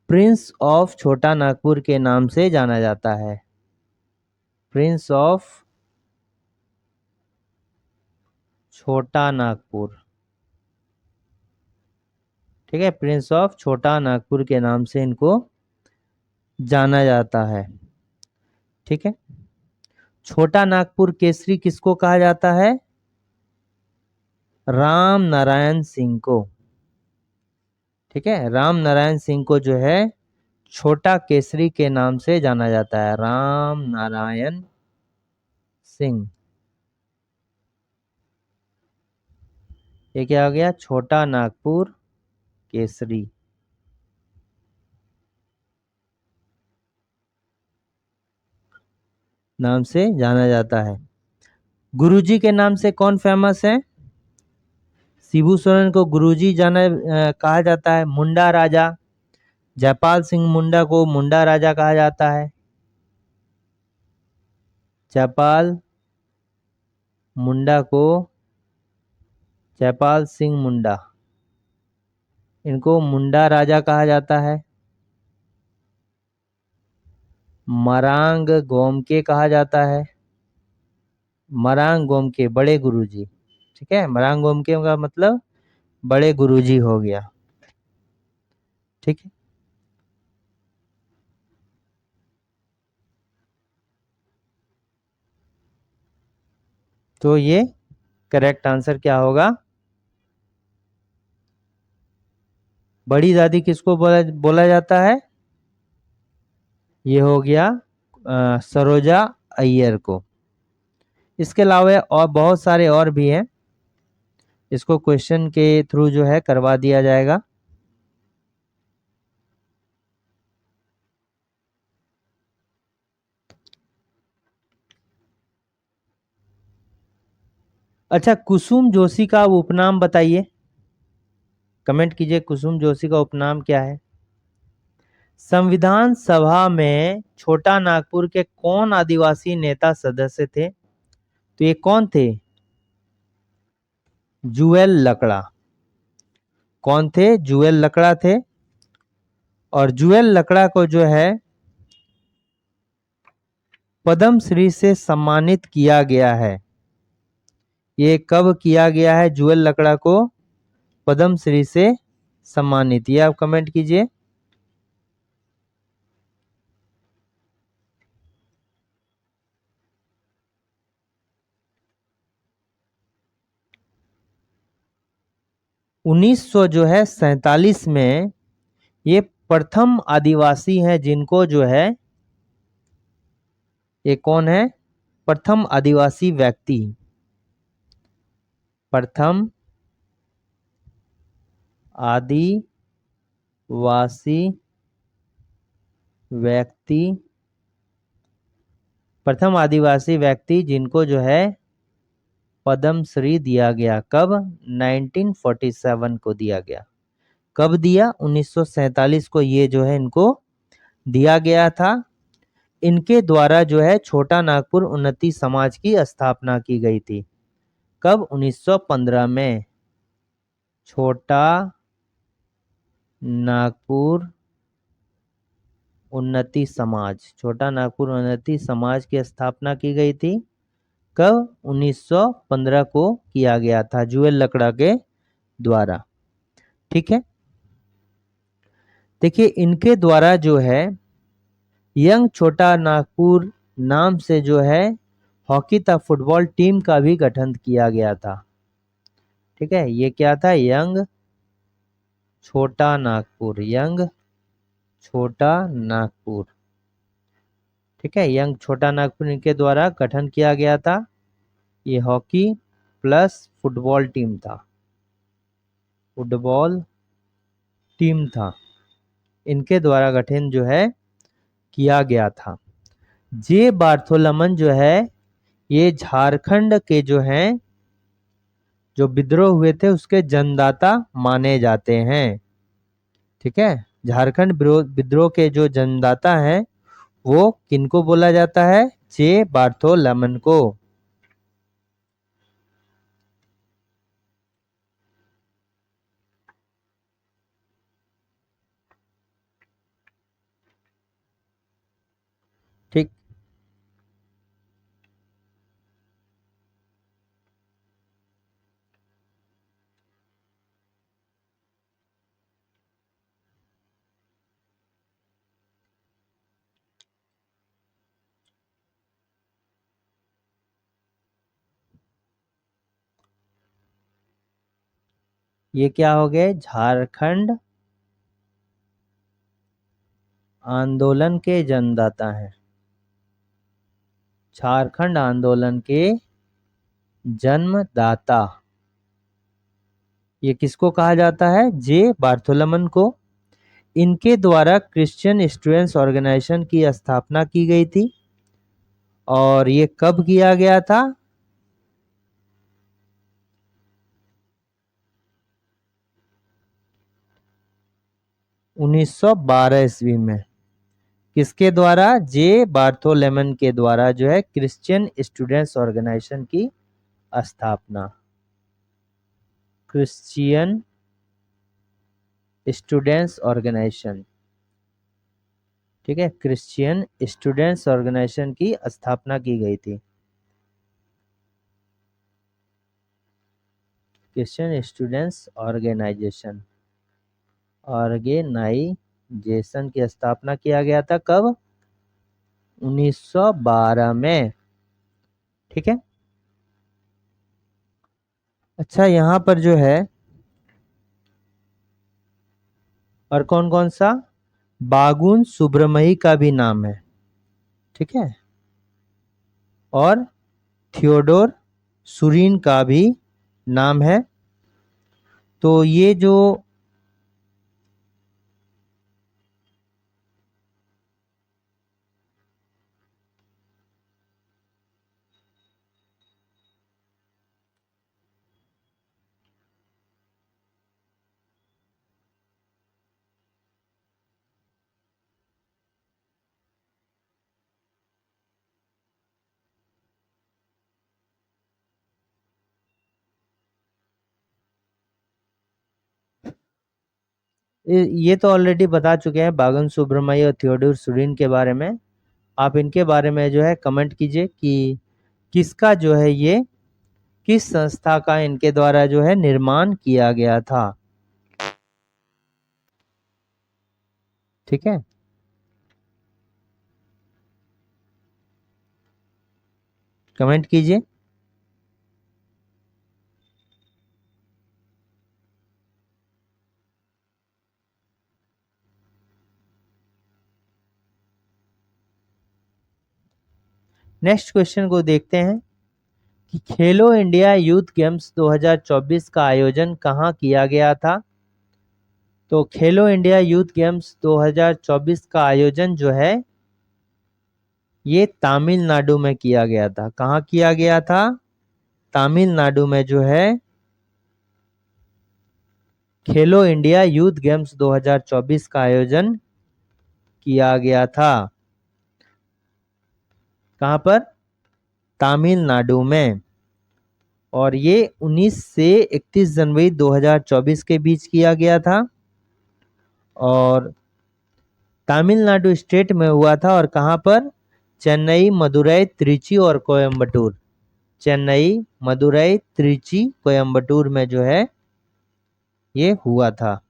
प्रिंस ऑफ छोटा नागपुर के नाम से जाना जाता है। प्रिंस ऑफ छोटा नागपुर। ठीक है, प्रिंस ऑफ छोटा नागपुर के नाम से इनको जाना जाता है। ठीक है। छोटा नागपुर केसरी किसको कहा जाता है? राम नारायण सिंह को। ठीक है, राम नारायण सिंह को जो है छोटा केसरी के नाम से जाना जाता है, राम नारायण सिंह। ये क्या हो गया? छोटा नागपुर केसरी। नाम से जाना जाता है। गुरुजी के नाम से कौन फेमस है? शिबू सोरेन को गुरुजी कहा जाता है। मुंडा राजा जयपाल सिंह मुंडा को मुंडा राजा कहा जाता है। जयपाल मुंडा को जयपाल सिंह मुंडा, इनको मुंडा राजा कहा जाता है। मरांग गोमके कहा जाता है। मरांग गोमके बड़े गुरुजी। ठीक है, मरांग गोमके का मतलब बड़े गुरुजी हो गया। ठीक है। तो ये करेक्ट आंसर क्या होगा? बड़ी दादी किसको बोला जाता है? ये हो गया सरोजा अय्यर को। इसके अलावा और बहुत सारे और भी हैं, इसको क्वेश्चन के थ्रू जो है करवा दिया जाएगा। अच्छा, कुसुम जोशी का उपनाम बताइए। कमेंट कीजिए, कुसुम जोशी का उपनाम क्या है? संविधान सभा में छोटा नागपुर के कौन आदिवासी नेता सदस्य थे? तो ये कौन थे? जुएल लकड़ा। कौन थे? जुएल लकड़ा थे। और जुएल लकड़ा को जो है पद्म श्री से सम्मानित किया गया है। ये कब किया गया है जुएल लकड़ा को? पद्मश्री से सम्मानित? ये आप कमेंट कीजिए। जो है 47 में ये प्रथम आदिवासी हैं जिनको जो है, ये कौन है? प्रथम आदिवासी व्यक्ति, प्रथम आदिवासी व्यक्ति, प्रथम आदिवासी व्यक्ति जिनको जो है पद्मश्री दिया गया। कब? 1947 को दिया गया। कब दिया? 1947 को ये जो है इनको दिया गया था। इनके द्वारा जो है छोटा नागपुर उन्नति समाज की स्थापना की गई थी। कब? 1915 में। छोटा नागपुर उन्नति समाज, छोटा नागपुर उन्नति समाज की स्थापना की गई थी। कब? 1915 को किया गया था जुएल लकड़ा के द्वारा। ठीक है, देखिए इनके द्वारा जो है यंग छोटा नागपुर नाम से जो है हॉकी तथा फुटबॉल टीम का भी गठन किया गया था। ठीक है, ये क्या था? यंग छोटा नागपुर, यंग छोटा नागपुर। ठीक है, यंग छोटा नागपुर इनके द्वारा गठन किया गया था। ये हॉकी प्लस फुटबॉल टीम था, फुटबॉल टीम था, इनके द्वारा गठन जो है किया गया था। जे बार्थोलमन जो है ये झारखंड के जो हैं जो विद्रोह हुए थे उसके जन्मदाता माने जाते हैं। ठीक है, झारखंड विद्रोह के जो जन्मदाता हैं वो किनको बोला जाता है? जे बार्थोलमन को। ठीक, ये क्या हो गए? झारखंड आंदोलन के जन्मदाता हैं, झारखंड आंदोलन के जन्मदाता। ये किसको कहा जाता है? जे बार्थोलमन को। इनके द्वारा क्रिश्चियन स्टूडेंट्स ऑर्गेनाइजेशन की स्थापना की गई थी। और ये कब किया गया था? 1912 ईस्वी में। किसके द्वारा? जे बार्थोलेमन के द्वारा जो है क्रिश्चियन स्टूडेंट्स ऑर्गेनाइजेशन की स्थापना, क्रिश्चियन स्टूडेंट्स ऑर्गेनाइजेशन। ठीक है, क्रिश्चियन स्टूडेंट्स ऑर्गेनाइजेशन की स्थापना की गई थी। क्रिश्चियन स्टूडेंट्स ऑर्गेनाइजेशन की स्थापना किया गया था। कब? 1912 में। ठीक है, अच्छा यहाँ पर जो है और कौन कौन सा? बागुन सुब्रमई का भी नाम है। ठीक है, और थियोडोर सुरीन का भी नाम है। तो ये जो ये तो ऑलरेडी बता चुके हैं बागुन सुब्रमई और थियोडोर सुरीन के बारे में। आप इनके बारे में जो है कमेंट कीजिए कि किसका जो है ये किस संस्था का इनके द्वारा जो है निर्माण किया गया था? ठीक है, कमेंट कीजिए। नेक्स्ट क्वेश्चन को देखते हैं कि खेलो इंडिया यूथ गेम्स 2024 का आयोजन कहाँ किया गया था? तो खेलो इंडिया यूथ गेम्स 2024 का आयोजन जो है ये तमिलनाडु में किया गया था। कहाँ किया गया था? तमिलनाडु में जो है खेलो इंडिया यूथ गेम्स 2024 का आयोजन किया गया था। कहाँ पर? तमिलनाडु में। और ये 19 से 31 जनवरी 2024 के बीच किया गया था और तमिलनाडु स्टेट में हुआ था। और कहाँ पर? चेन्नई, मदुरई, त्रिची और कोयम्बटूर। चेन्नई, मदुरई, त्रिची, कोयम्बटूर में जो है ये हुआ था।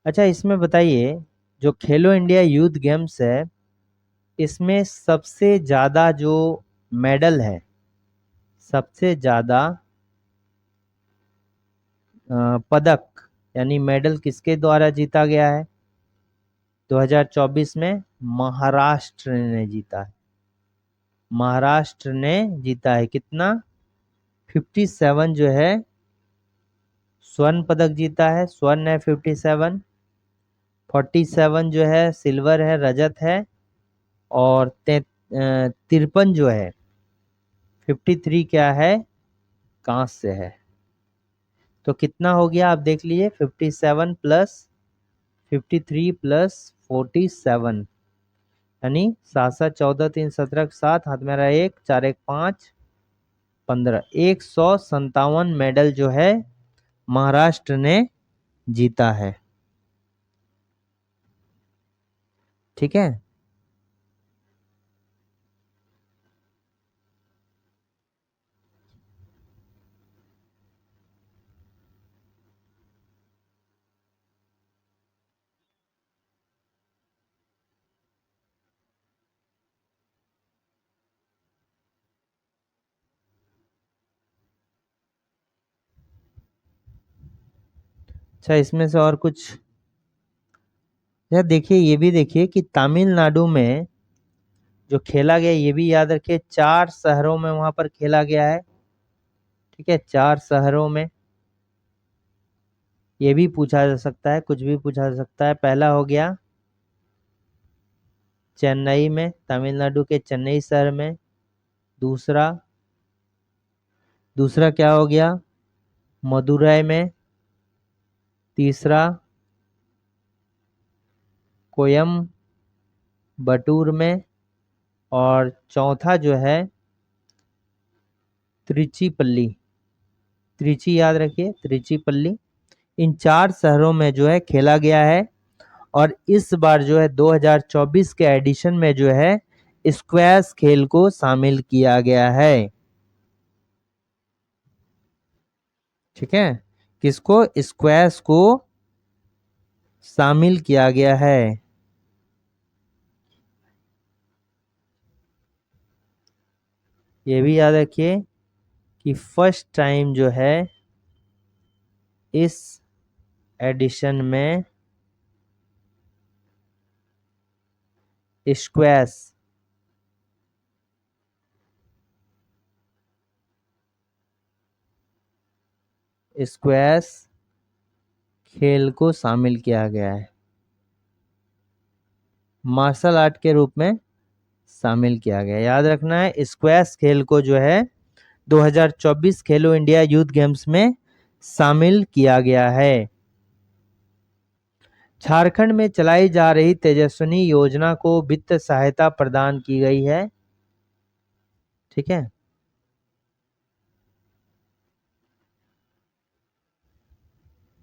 अच्छा, इसमें बताइए जो खेलो इंडिया यूथ गेम्स है इसमें सबसे ज्यादा जो मेडल है, सबसे ज्यादा पदक यानी मेडल किसके द्वारा जीता गया है? 2024 में महाराष्ट्र ने जीता है। महाराष्ट्र ने जीता है। कितना? 57 जो है स्वर्ण पदक जीता है। स्वर्ण है 57, 47 जो है सिल्वर है, रजत है और 53 जो है 53 क्या है? कांस्य है। तो कितना हो गया आप देख लीजिए, 57 प्लस 53 प्लस 47 यानी 7 7 14 3 17 7, हाथ में रहा 1 4 1 5 15, 157 मेडल जो है महाराष्ट्र ने जीता है। ठीक है, अच्छा इसमें से और कुछ यार देखिए, ये भी देखिए कि तमिलनाडु में जो खेला गया ये भी याद रखिए 4 शहरों में वहां पर खेला गया है। ठीक है, 4 शहरों में। ये भी पूछा जा सकता है, कुछ भी पूछा जा सकता है। पहला हो गया चेन्नई में, तमिलनाडु के चेन्नई शहर में। दूसरा दूसरा क्या हो गया? मदुरई में। तीसरा कोयम्बटूर में। और चौथा जो है त्रिचीपल्ली। त्रिची याद रखिए, त्रिचीपल्ली। इन 4 शहरों में जो है खेला गया है। और इस बार जो है 2024 के एडिशन में जो है स्क्वैश खेल को शामिल किया गया है। ठीक है, किसको? स्क्वैश को शामिल किया गया है। ये भी याद रखिए कि फर्स्ट टाइम जो है इस एडिशन में स्क्वैश स्क्वैश खेल को शामिल किया गया है, मार्शल आर्ट के रूप में शामिल किया गया। याद रखना है, स्क्वैश खेल को जो है 2024 खेलो इंडिया यूथ गेम्स में शामिल किया गया है। झारखंड में चलाई जा रही तेजस्विनी योजना को वित्त सहायता प्रदान की गई है। ठीक है,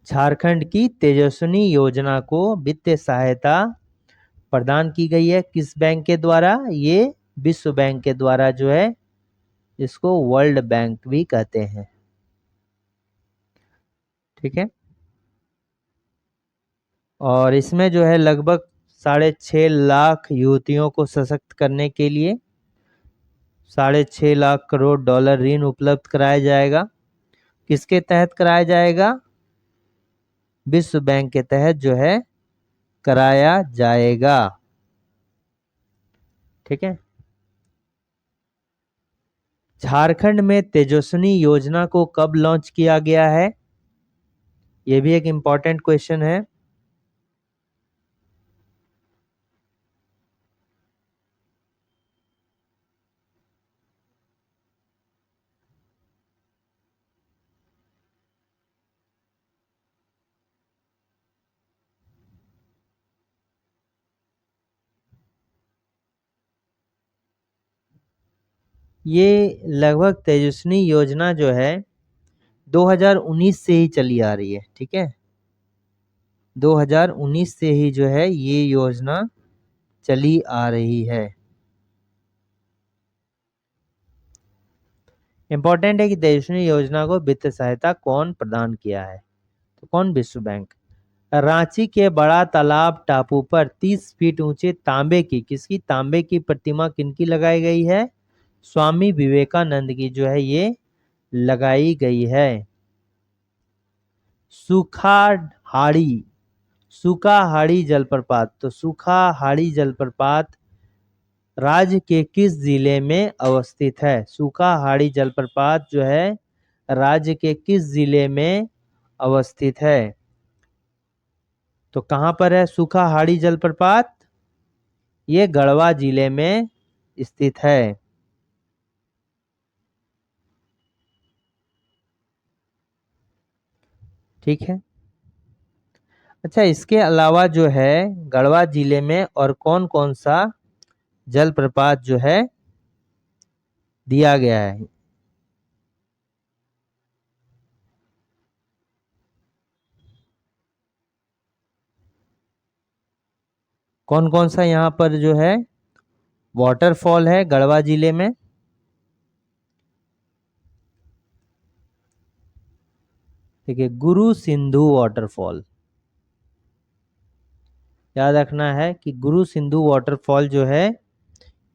झारखंड की तेजस्विनी योजना को वित्तीय सहायता प्रदान की गई है। किस बैंक के द्वारा? ये विश्व बैंक के द्वारा जो है, इसको वर्ल्ड बैंक भी कहते हैं। ठीक है, और इसमें जो है लगभग 6.5 लाख युवतियों को सशक्त करने के लिए 6.5 लाख करोड़ डॉलर ऋण उपलब्ध कराया जाएगा। किसके तहत कराया जाएगा? विश्व बैंक के तहत जो है कराया जाएगा। ठीक है, झारखंड में तेजस्विनी योजना को कब लॉन्च किया गया है? यह भी एक इम्पॉर्टेंट क्वेश्चन है। ये लगभग तेजस्विनी योजना जो है 2019 से ही चली आ रही है। ठीक है, 2019 से ही जो है ये योजना चली आ रही है। इंपॉर्टेंट है कि तेजस्विनी योजना को वित्त सहायता कौन प्रदान किया है? तो कौन? विश्व बैंक। रांची के बड़ा तालाब टापू पर 30 फीट ऊंचे तांबे की, किसकी? तांबे की प्रतिमा किनकी लगाई गई है? स्वामी विवेकानंद की जो है ये लगाई गई है। सूखाहाड़ी, सूखाहाड़ी जलप्रपात, तो सूखाहाड़ी जलप्रपात राज्य के किस जिले में अवस्थित है? सूखाहाड़ी जलप्रपात जो है राज्य के किस जिले में अवस्थित है? तो कहां पर है सूखाहाड़ी जलप्रपात? ये गढ़वा जिले में स्थित है। ठीक है, अच्छा, इसके अलावा जो है गढ़वा जिले में और कौन कौन सा जलप्रपात जो है दिया गया है? कौन कौन सा यहाँ पर जो है वाटरफॉल है गढ़वा जिले में? देखिए, गुरु सिंधु वाटरफॉल, याद रखना है कि गुरु सिंधु वाटरफॉल जो है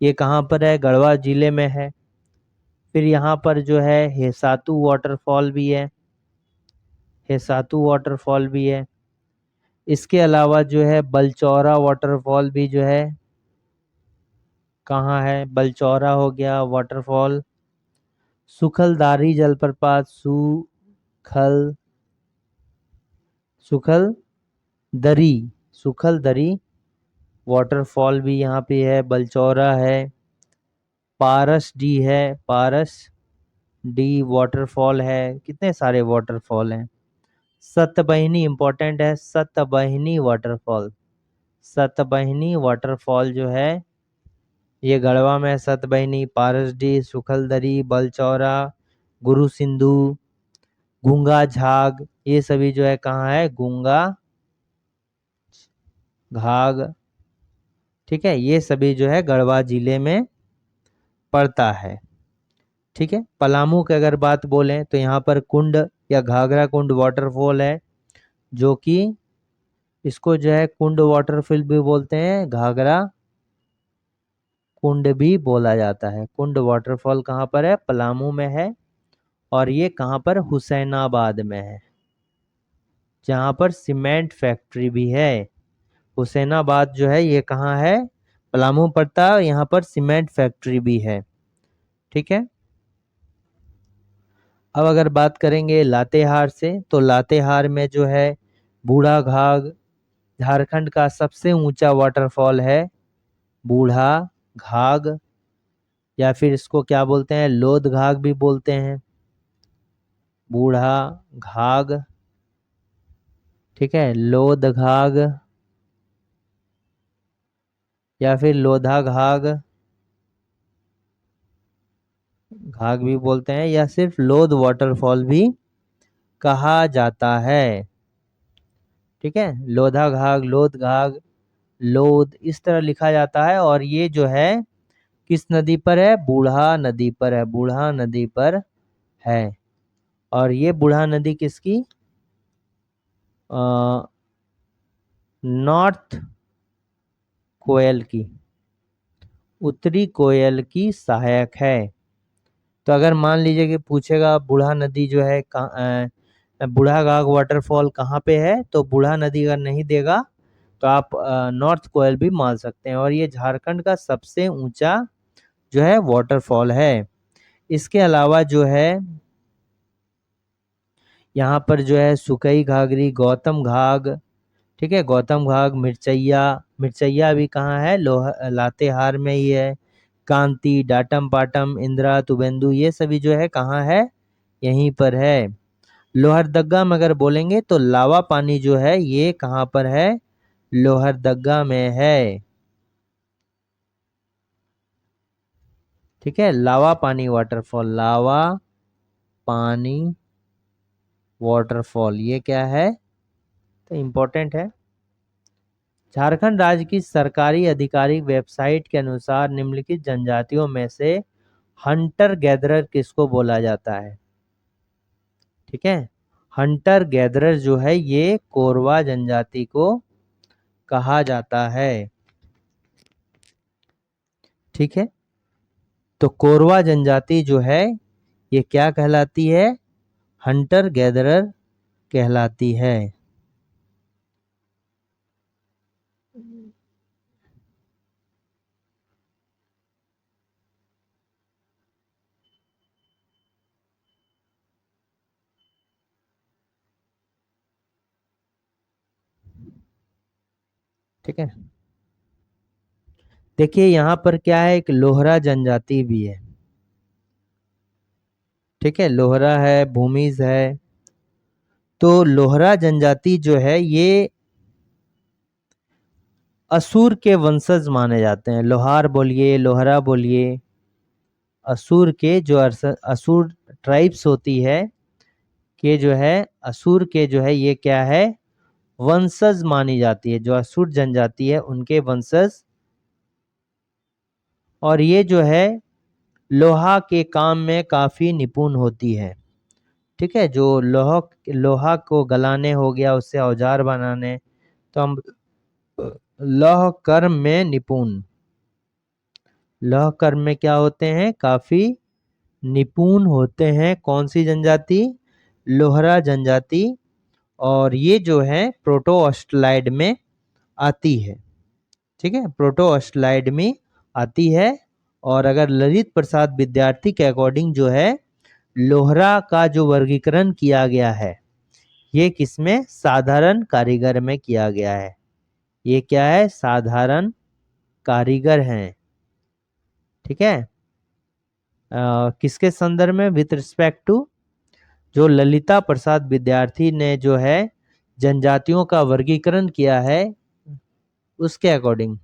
ये कहाँ पर है? गढ़वा जिले में है। फिर यहाँ पर जो है हेसातु वाटरफॉल भी है, हेसातु वाटरफॉल भी है। इसके अलावा जो है बलचौरा वाटरफॉल भी जो है कहाँ है? बलचौरा हो गया वाटरफॉल। सुखलदारी जलप्रपात, सुखलदरी, सुखलदरी वाटरफॉल भी यहाँ पे है, बलचौरा है। पारस डी है, पारस डी वाटरफॉल है। कितने सारे वाटरफॉल हैं। सतबहिनी इंपॉर्टेंट है, सतबहिनी वाटरफॉल, सतबहिनी वाटरफॉल जो है ये गढ़वा में है। सतबहिनी, पारसडी, सुखलदरी, बलचौरा, गुरु सिंधु, गूंगा झाग, ये सभी जो है कहाँ है? गूंगा घाग। ठीक है, ये सभी जो है गढ़वा जिले में पड़ता है। ठीक है, पलामू की अगर बात बोलें तो यहाँ पर कुंड या घाघरा कुंड वाटरफॉल है, जो कि इसको जो है कुंड वाटरफॉल भी बोलते हैं, घाघरा कुंड भी बोला जाता है। कुंड वाटरफॉल कहाँ पर है? पलामू में है। और ये कहाँ पर? हुसैनाबाद में है, जहाँ पर सीमेंट फैक्ट्री भी है। हुसैनाबाद जो है ये कहाँ है? पलामू पड़ता है, यहाँ पर सीमेंट फैक्ट्री भी है। ठीक है, अब अगर बात करेंगे लातेहार से, तो लातेहार में जो है बूढ़ा घाघ झारखंड का सबसे ऊंचा वाटरफॉल है, बूढ़ा घाघ। या फिर इसको क्या बोलते हैं, लोध घाघ भी बोलते हैं, बूढ़ा घाघ, ठीक है, लोध घाघ या फिर लोधा घाघ, घाघ भी बोलते हैं, या सिर्फ लोध वाटरफॉल भी कहा जाता है। ठीक है, लोधा घाघ, लोध घाघ, लोध इस तरह लिखा जाता है। और ये जो है किस नदी पर है, बूढ़ा नदी पर है, बूढ़ा नदी पर है। और ये बूढ़ा नदी किसकी, नॉर्थ कोयल की, उत्तरी कोयल की सहायक है। तो अगर मान लीजिए कि पूछेगा बूढ़ा नदी जो है बूढ़ा घाघ वाटरफॉल कहाँ पे है, तो बूढ़ा नदी अगर नहीं देगा तो आप नॉर्थ कोयल भी मान सकते हैं। और ये झारखंड का सबसे ऊंचा जो है वाटरफॉल है। इसके अलावा जो है यहाँ पर जो है सुकई घाघरी, गौतम घाघ, ठीक है, गौतम घाघ, मिर्चैया, मिर्चैया भी कहाँ है, लातेहार में ही है। कांती, डाटम पाटम, इंदिरा, तुबेंदु, ये सभी जो है कहाँ है, यहीं पर है। लोहरदग्गा में अगर बोलेंगे तो लावा पानी जो है ये कहाँ पर है, लोहरदग्गा में है। ठीक है, लावा पानी वाटरफॉल, लावा पानी वाटरफॉल ये क्या है, तो इम्पोर्टेंट है। झारखंड राज्य की सरकारी आधिकारिक वेबसाइट के अनुसार निम्नलिखित जनजातियों में से हंटर गैदरर किसको बोला जाता है। ठीक है, हंटर गैदरर जो है ये कोरवा जनजाति को कहा जाता है। ठीक है, तो कोरवा जनजाति जो है ये क्या कहलाती है, हंटर गैदरर कहलाती है। ठीक है, देखिए यहाँ पर क्या है, एक लोहरा जनजाति भी है। ठीक है, लोहरा है, भूमिज है। तो लोहरा जनजाति जो है ये असुर के वंशज माने जाते हैं। लोहार बोलिए, लोहरा बोलिए, असुर के जो असुर ट्राइब्स होती है के जो है, असुर के जो है ये क्या है, वंशज मानी जाती है। जो असुर जनजाति है उनके वंशज। और ये जो है लोहा के काम में काफी निपुण होती है। ठीक है, जो लोहा को गलाने हो गया, उससे औजार बनाने, तो हम लौह कर्म में निपुण, लौह कर्म में क्या होते हैं, काफी निपुण होते हैं। कौन सी जनजाति, लोहरा जनजाति। और ये जो है प्रोटो ऑस्ट्रलाइड में आती है। ठीक है, प्रोटो ऑस्ट्रलाइड में आती है। और अगर ललित प्रसाद विद्यार्थी के अकॉर्डिंग जो है लोहरा का जो वर्गीकरण किया गया है ये किसमें, साधारण कारीगर में किया गया है। ये क्या है, साधारण कारीगर हैं। ठीक है, किसके संदर्भ में, विथ रिस्पेक्ट टू, जो ललिता प्रसाद विद्यार्थी ने जो है जनजातियों का वर्गीकरण किया है उसके अकॉर्डिंग।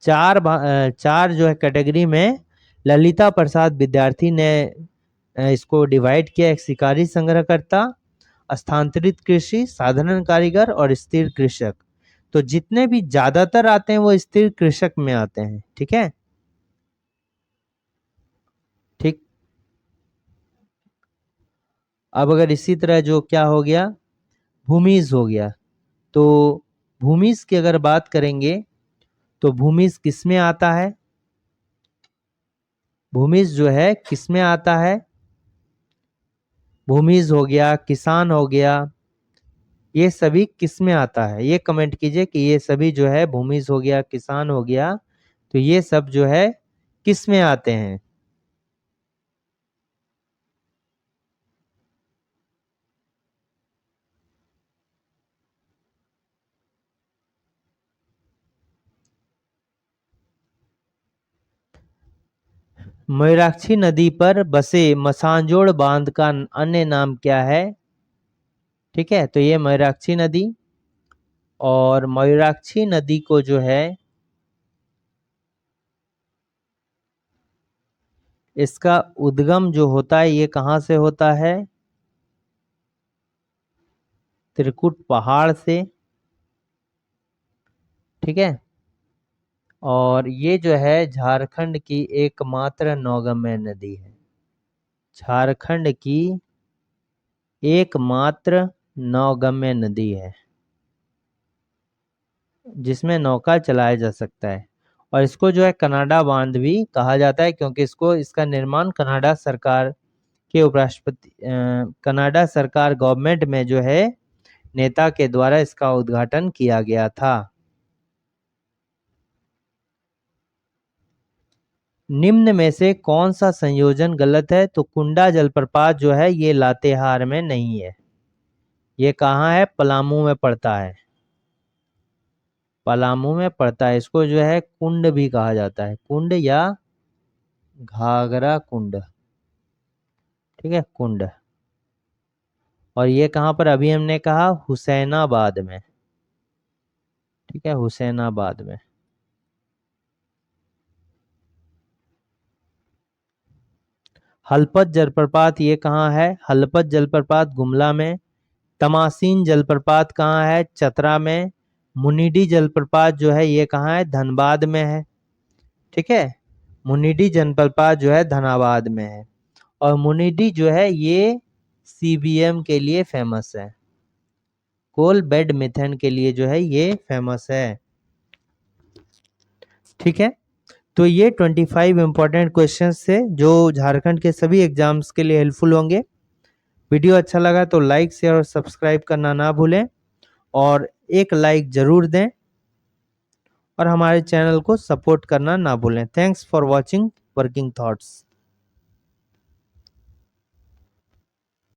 चार जो है कैटेगरी में ललिता प्रसाद विद्यार्थी ने इसको डिवाइड किया। एक शिकारी संग्रहकर्ता, स्थानांतरित कृषि, साधारण कारीगर और स्थिर कृषक। तो जितने भी ज्यादातर आते हैं वो स्थिर कृषक में आते हैं। ठीक है, ठीक। अब अगर इसी तरह जो क्या हो गया, भूमिज हो गया, तो भूमिज की अगर बात करेंगे तो भूमिज किस में आता है, भूमिज जो है किस में आता है, भूमिज हो गया, किसान हो गया, ये सभी किस में आता है, ये कमेंट कीजिए कि ये सभी जो है भूमिज हो गया, किसान हो गया, तो ये सब जो है किस में आते हैं। मयूराक्षी नदी पर बसे मसांजोड़ बांध का अन्य नाम क्या है? ठीक है, तो ये मयूराक्षी नदी, और मयूराक्षी नदी को जो है इसका उद्गम जो होता है ये कहाँ से होता है? त्रिकुट पहाड़ से। ठीक है, और ये जो है झारखंड की एकमात्र नौगम्य नदी है। झारखंड की एकमात्र नौगम्य नदी है जिसमें नौका चलाया जा सकता है। और इसको जो है कनाडा बांध भी कहा जाता है, क्योंकि इसका निर्माण कनाडा सरकार के उपराष्ट्रपति कनाडा सरकार गवर्नमेंट में जो है नेता के द्वारा इसका उद्घाटन किया गया था। निम्न में से कौन सा संयोजन गलत है? तो कुंडा जलप्रपात जो है ये लातेहार में नहीं है, ये कहाँ है? पलामू में पड़ता है। पलामू में पड़ता है। इसको जो है कुंड भी कहा जाता है, कुंड या घाघरा कुंड। ठीक है, कुंड। और ये कहाँ पर? अभी हमने कहा हुसैनाबाद में। ठीक है, हुसैनाबाद में। हलपत जलप्रपात ये कहाँ है? हलपत जलप्रपात गुमला में। तमासीन जलप्रपात कहाँ है? चतरा में। मुनिडी जलप्रपात जो है ये कहाँ है? धनबाद में है। ठीक है, मुनिडी जलप्रपात जो है धनाबाद में है। और मुनिडी जो है ये सीबीएम के लिए फेमस है, कोल बेड मिथेन के लिए जो है ये फेमस है। ठीक है, तो ये 25 इंपॉर्टेंट क्वेश्चंस थे जो झारखंड के सभी एग्जाम्स के लिए हेल्पफुल होंगे। वीडियो अच्छा लगा तो लाइक शेयर और सब्सक्राइब करना ना भूलें, और एक लाइक जरूर दें, और हमारे चैनल को सपोर्ट करना ना भूलें। Thanks for watching working thoughts.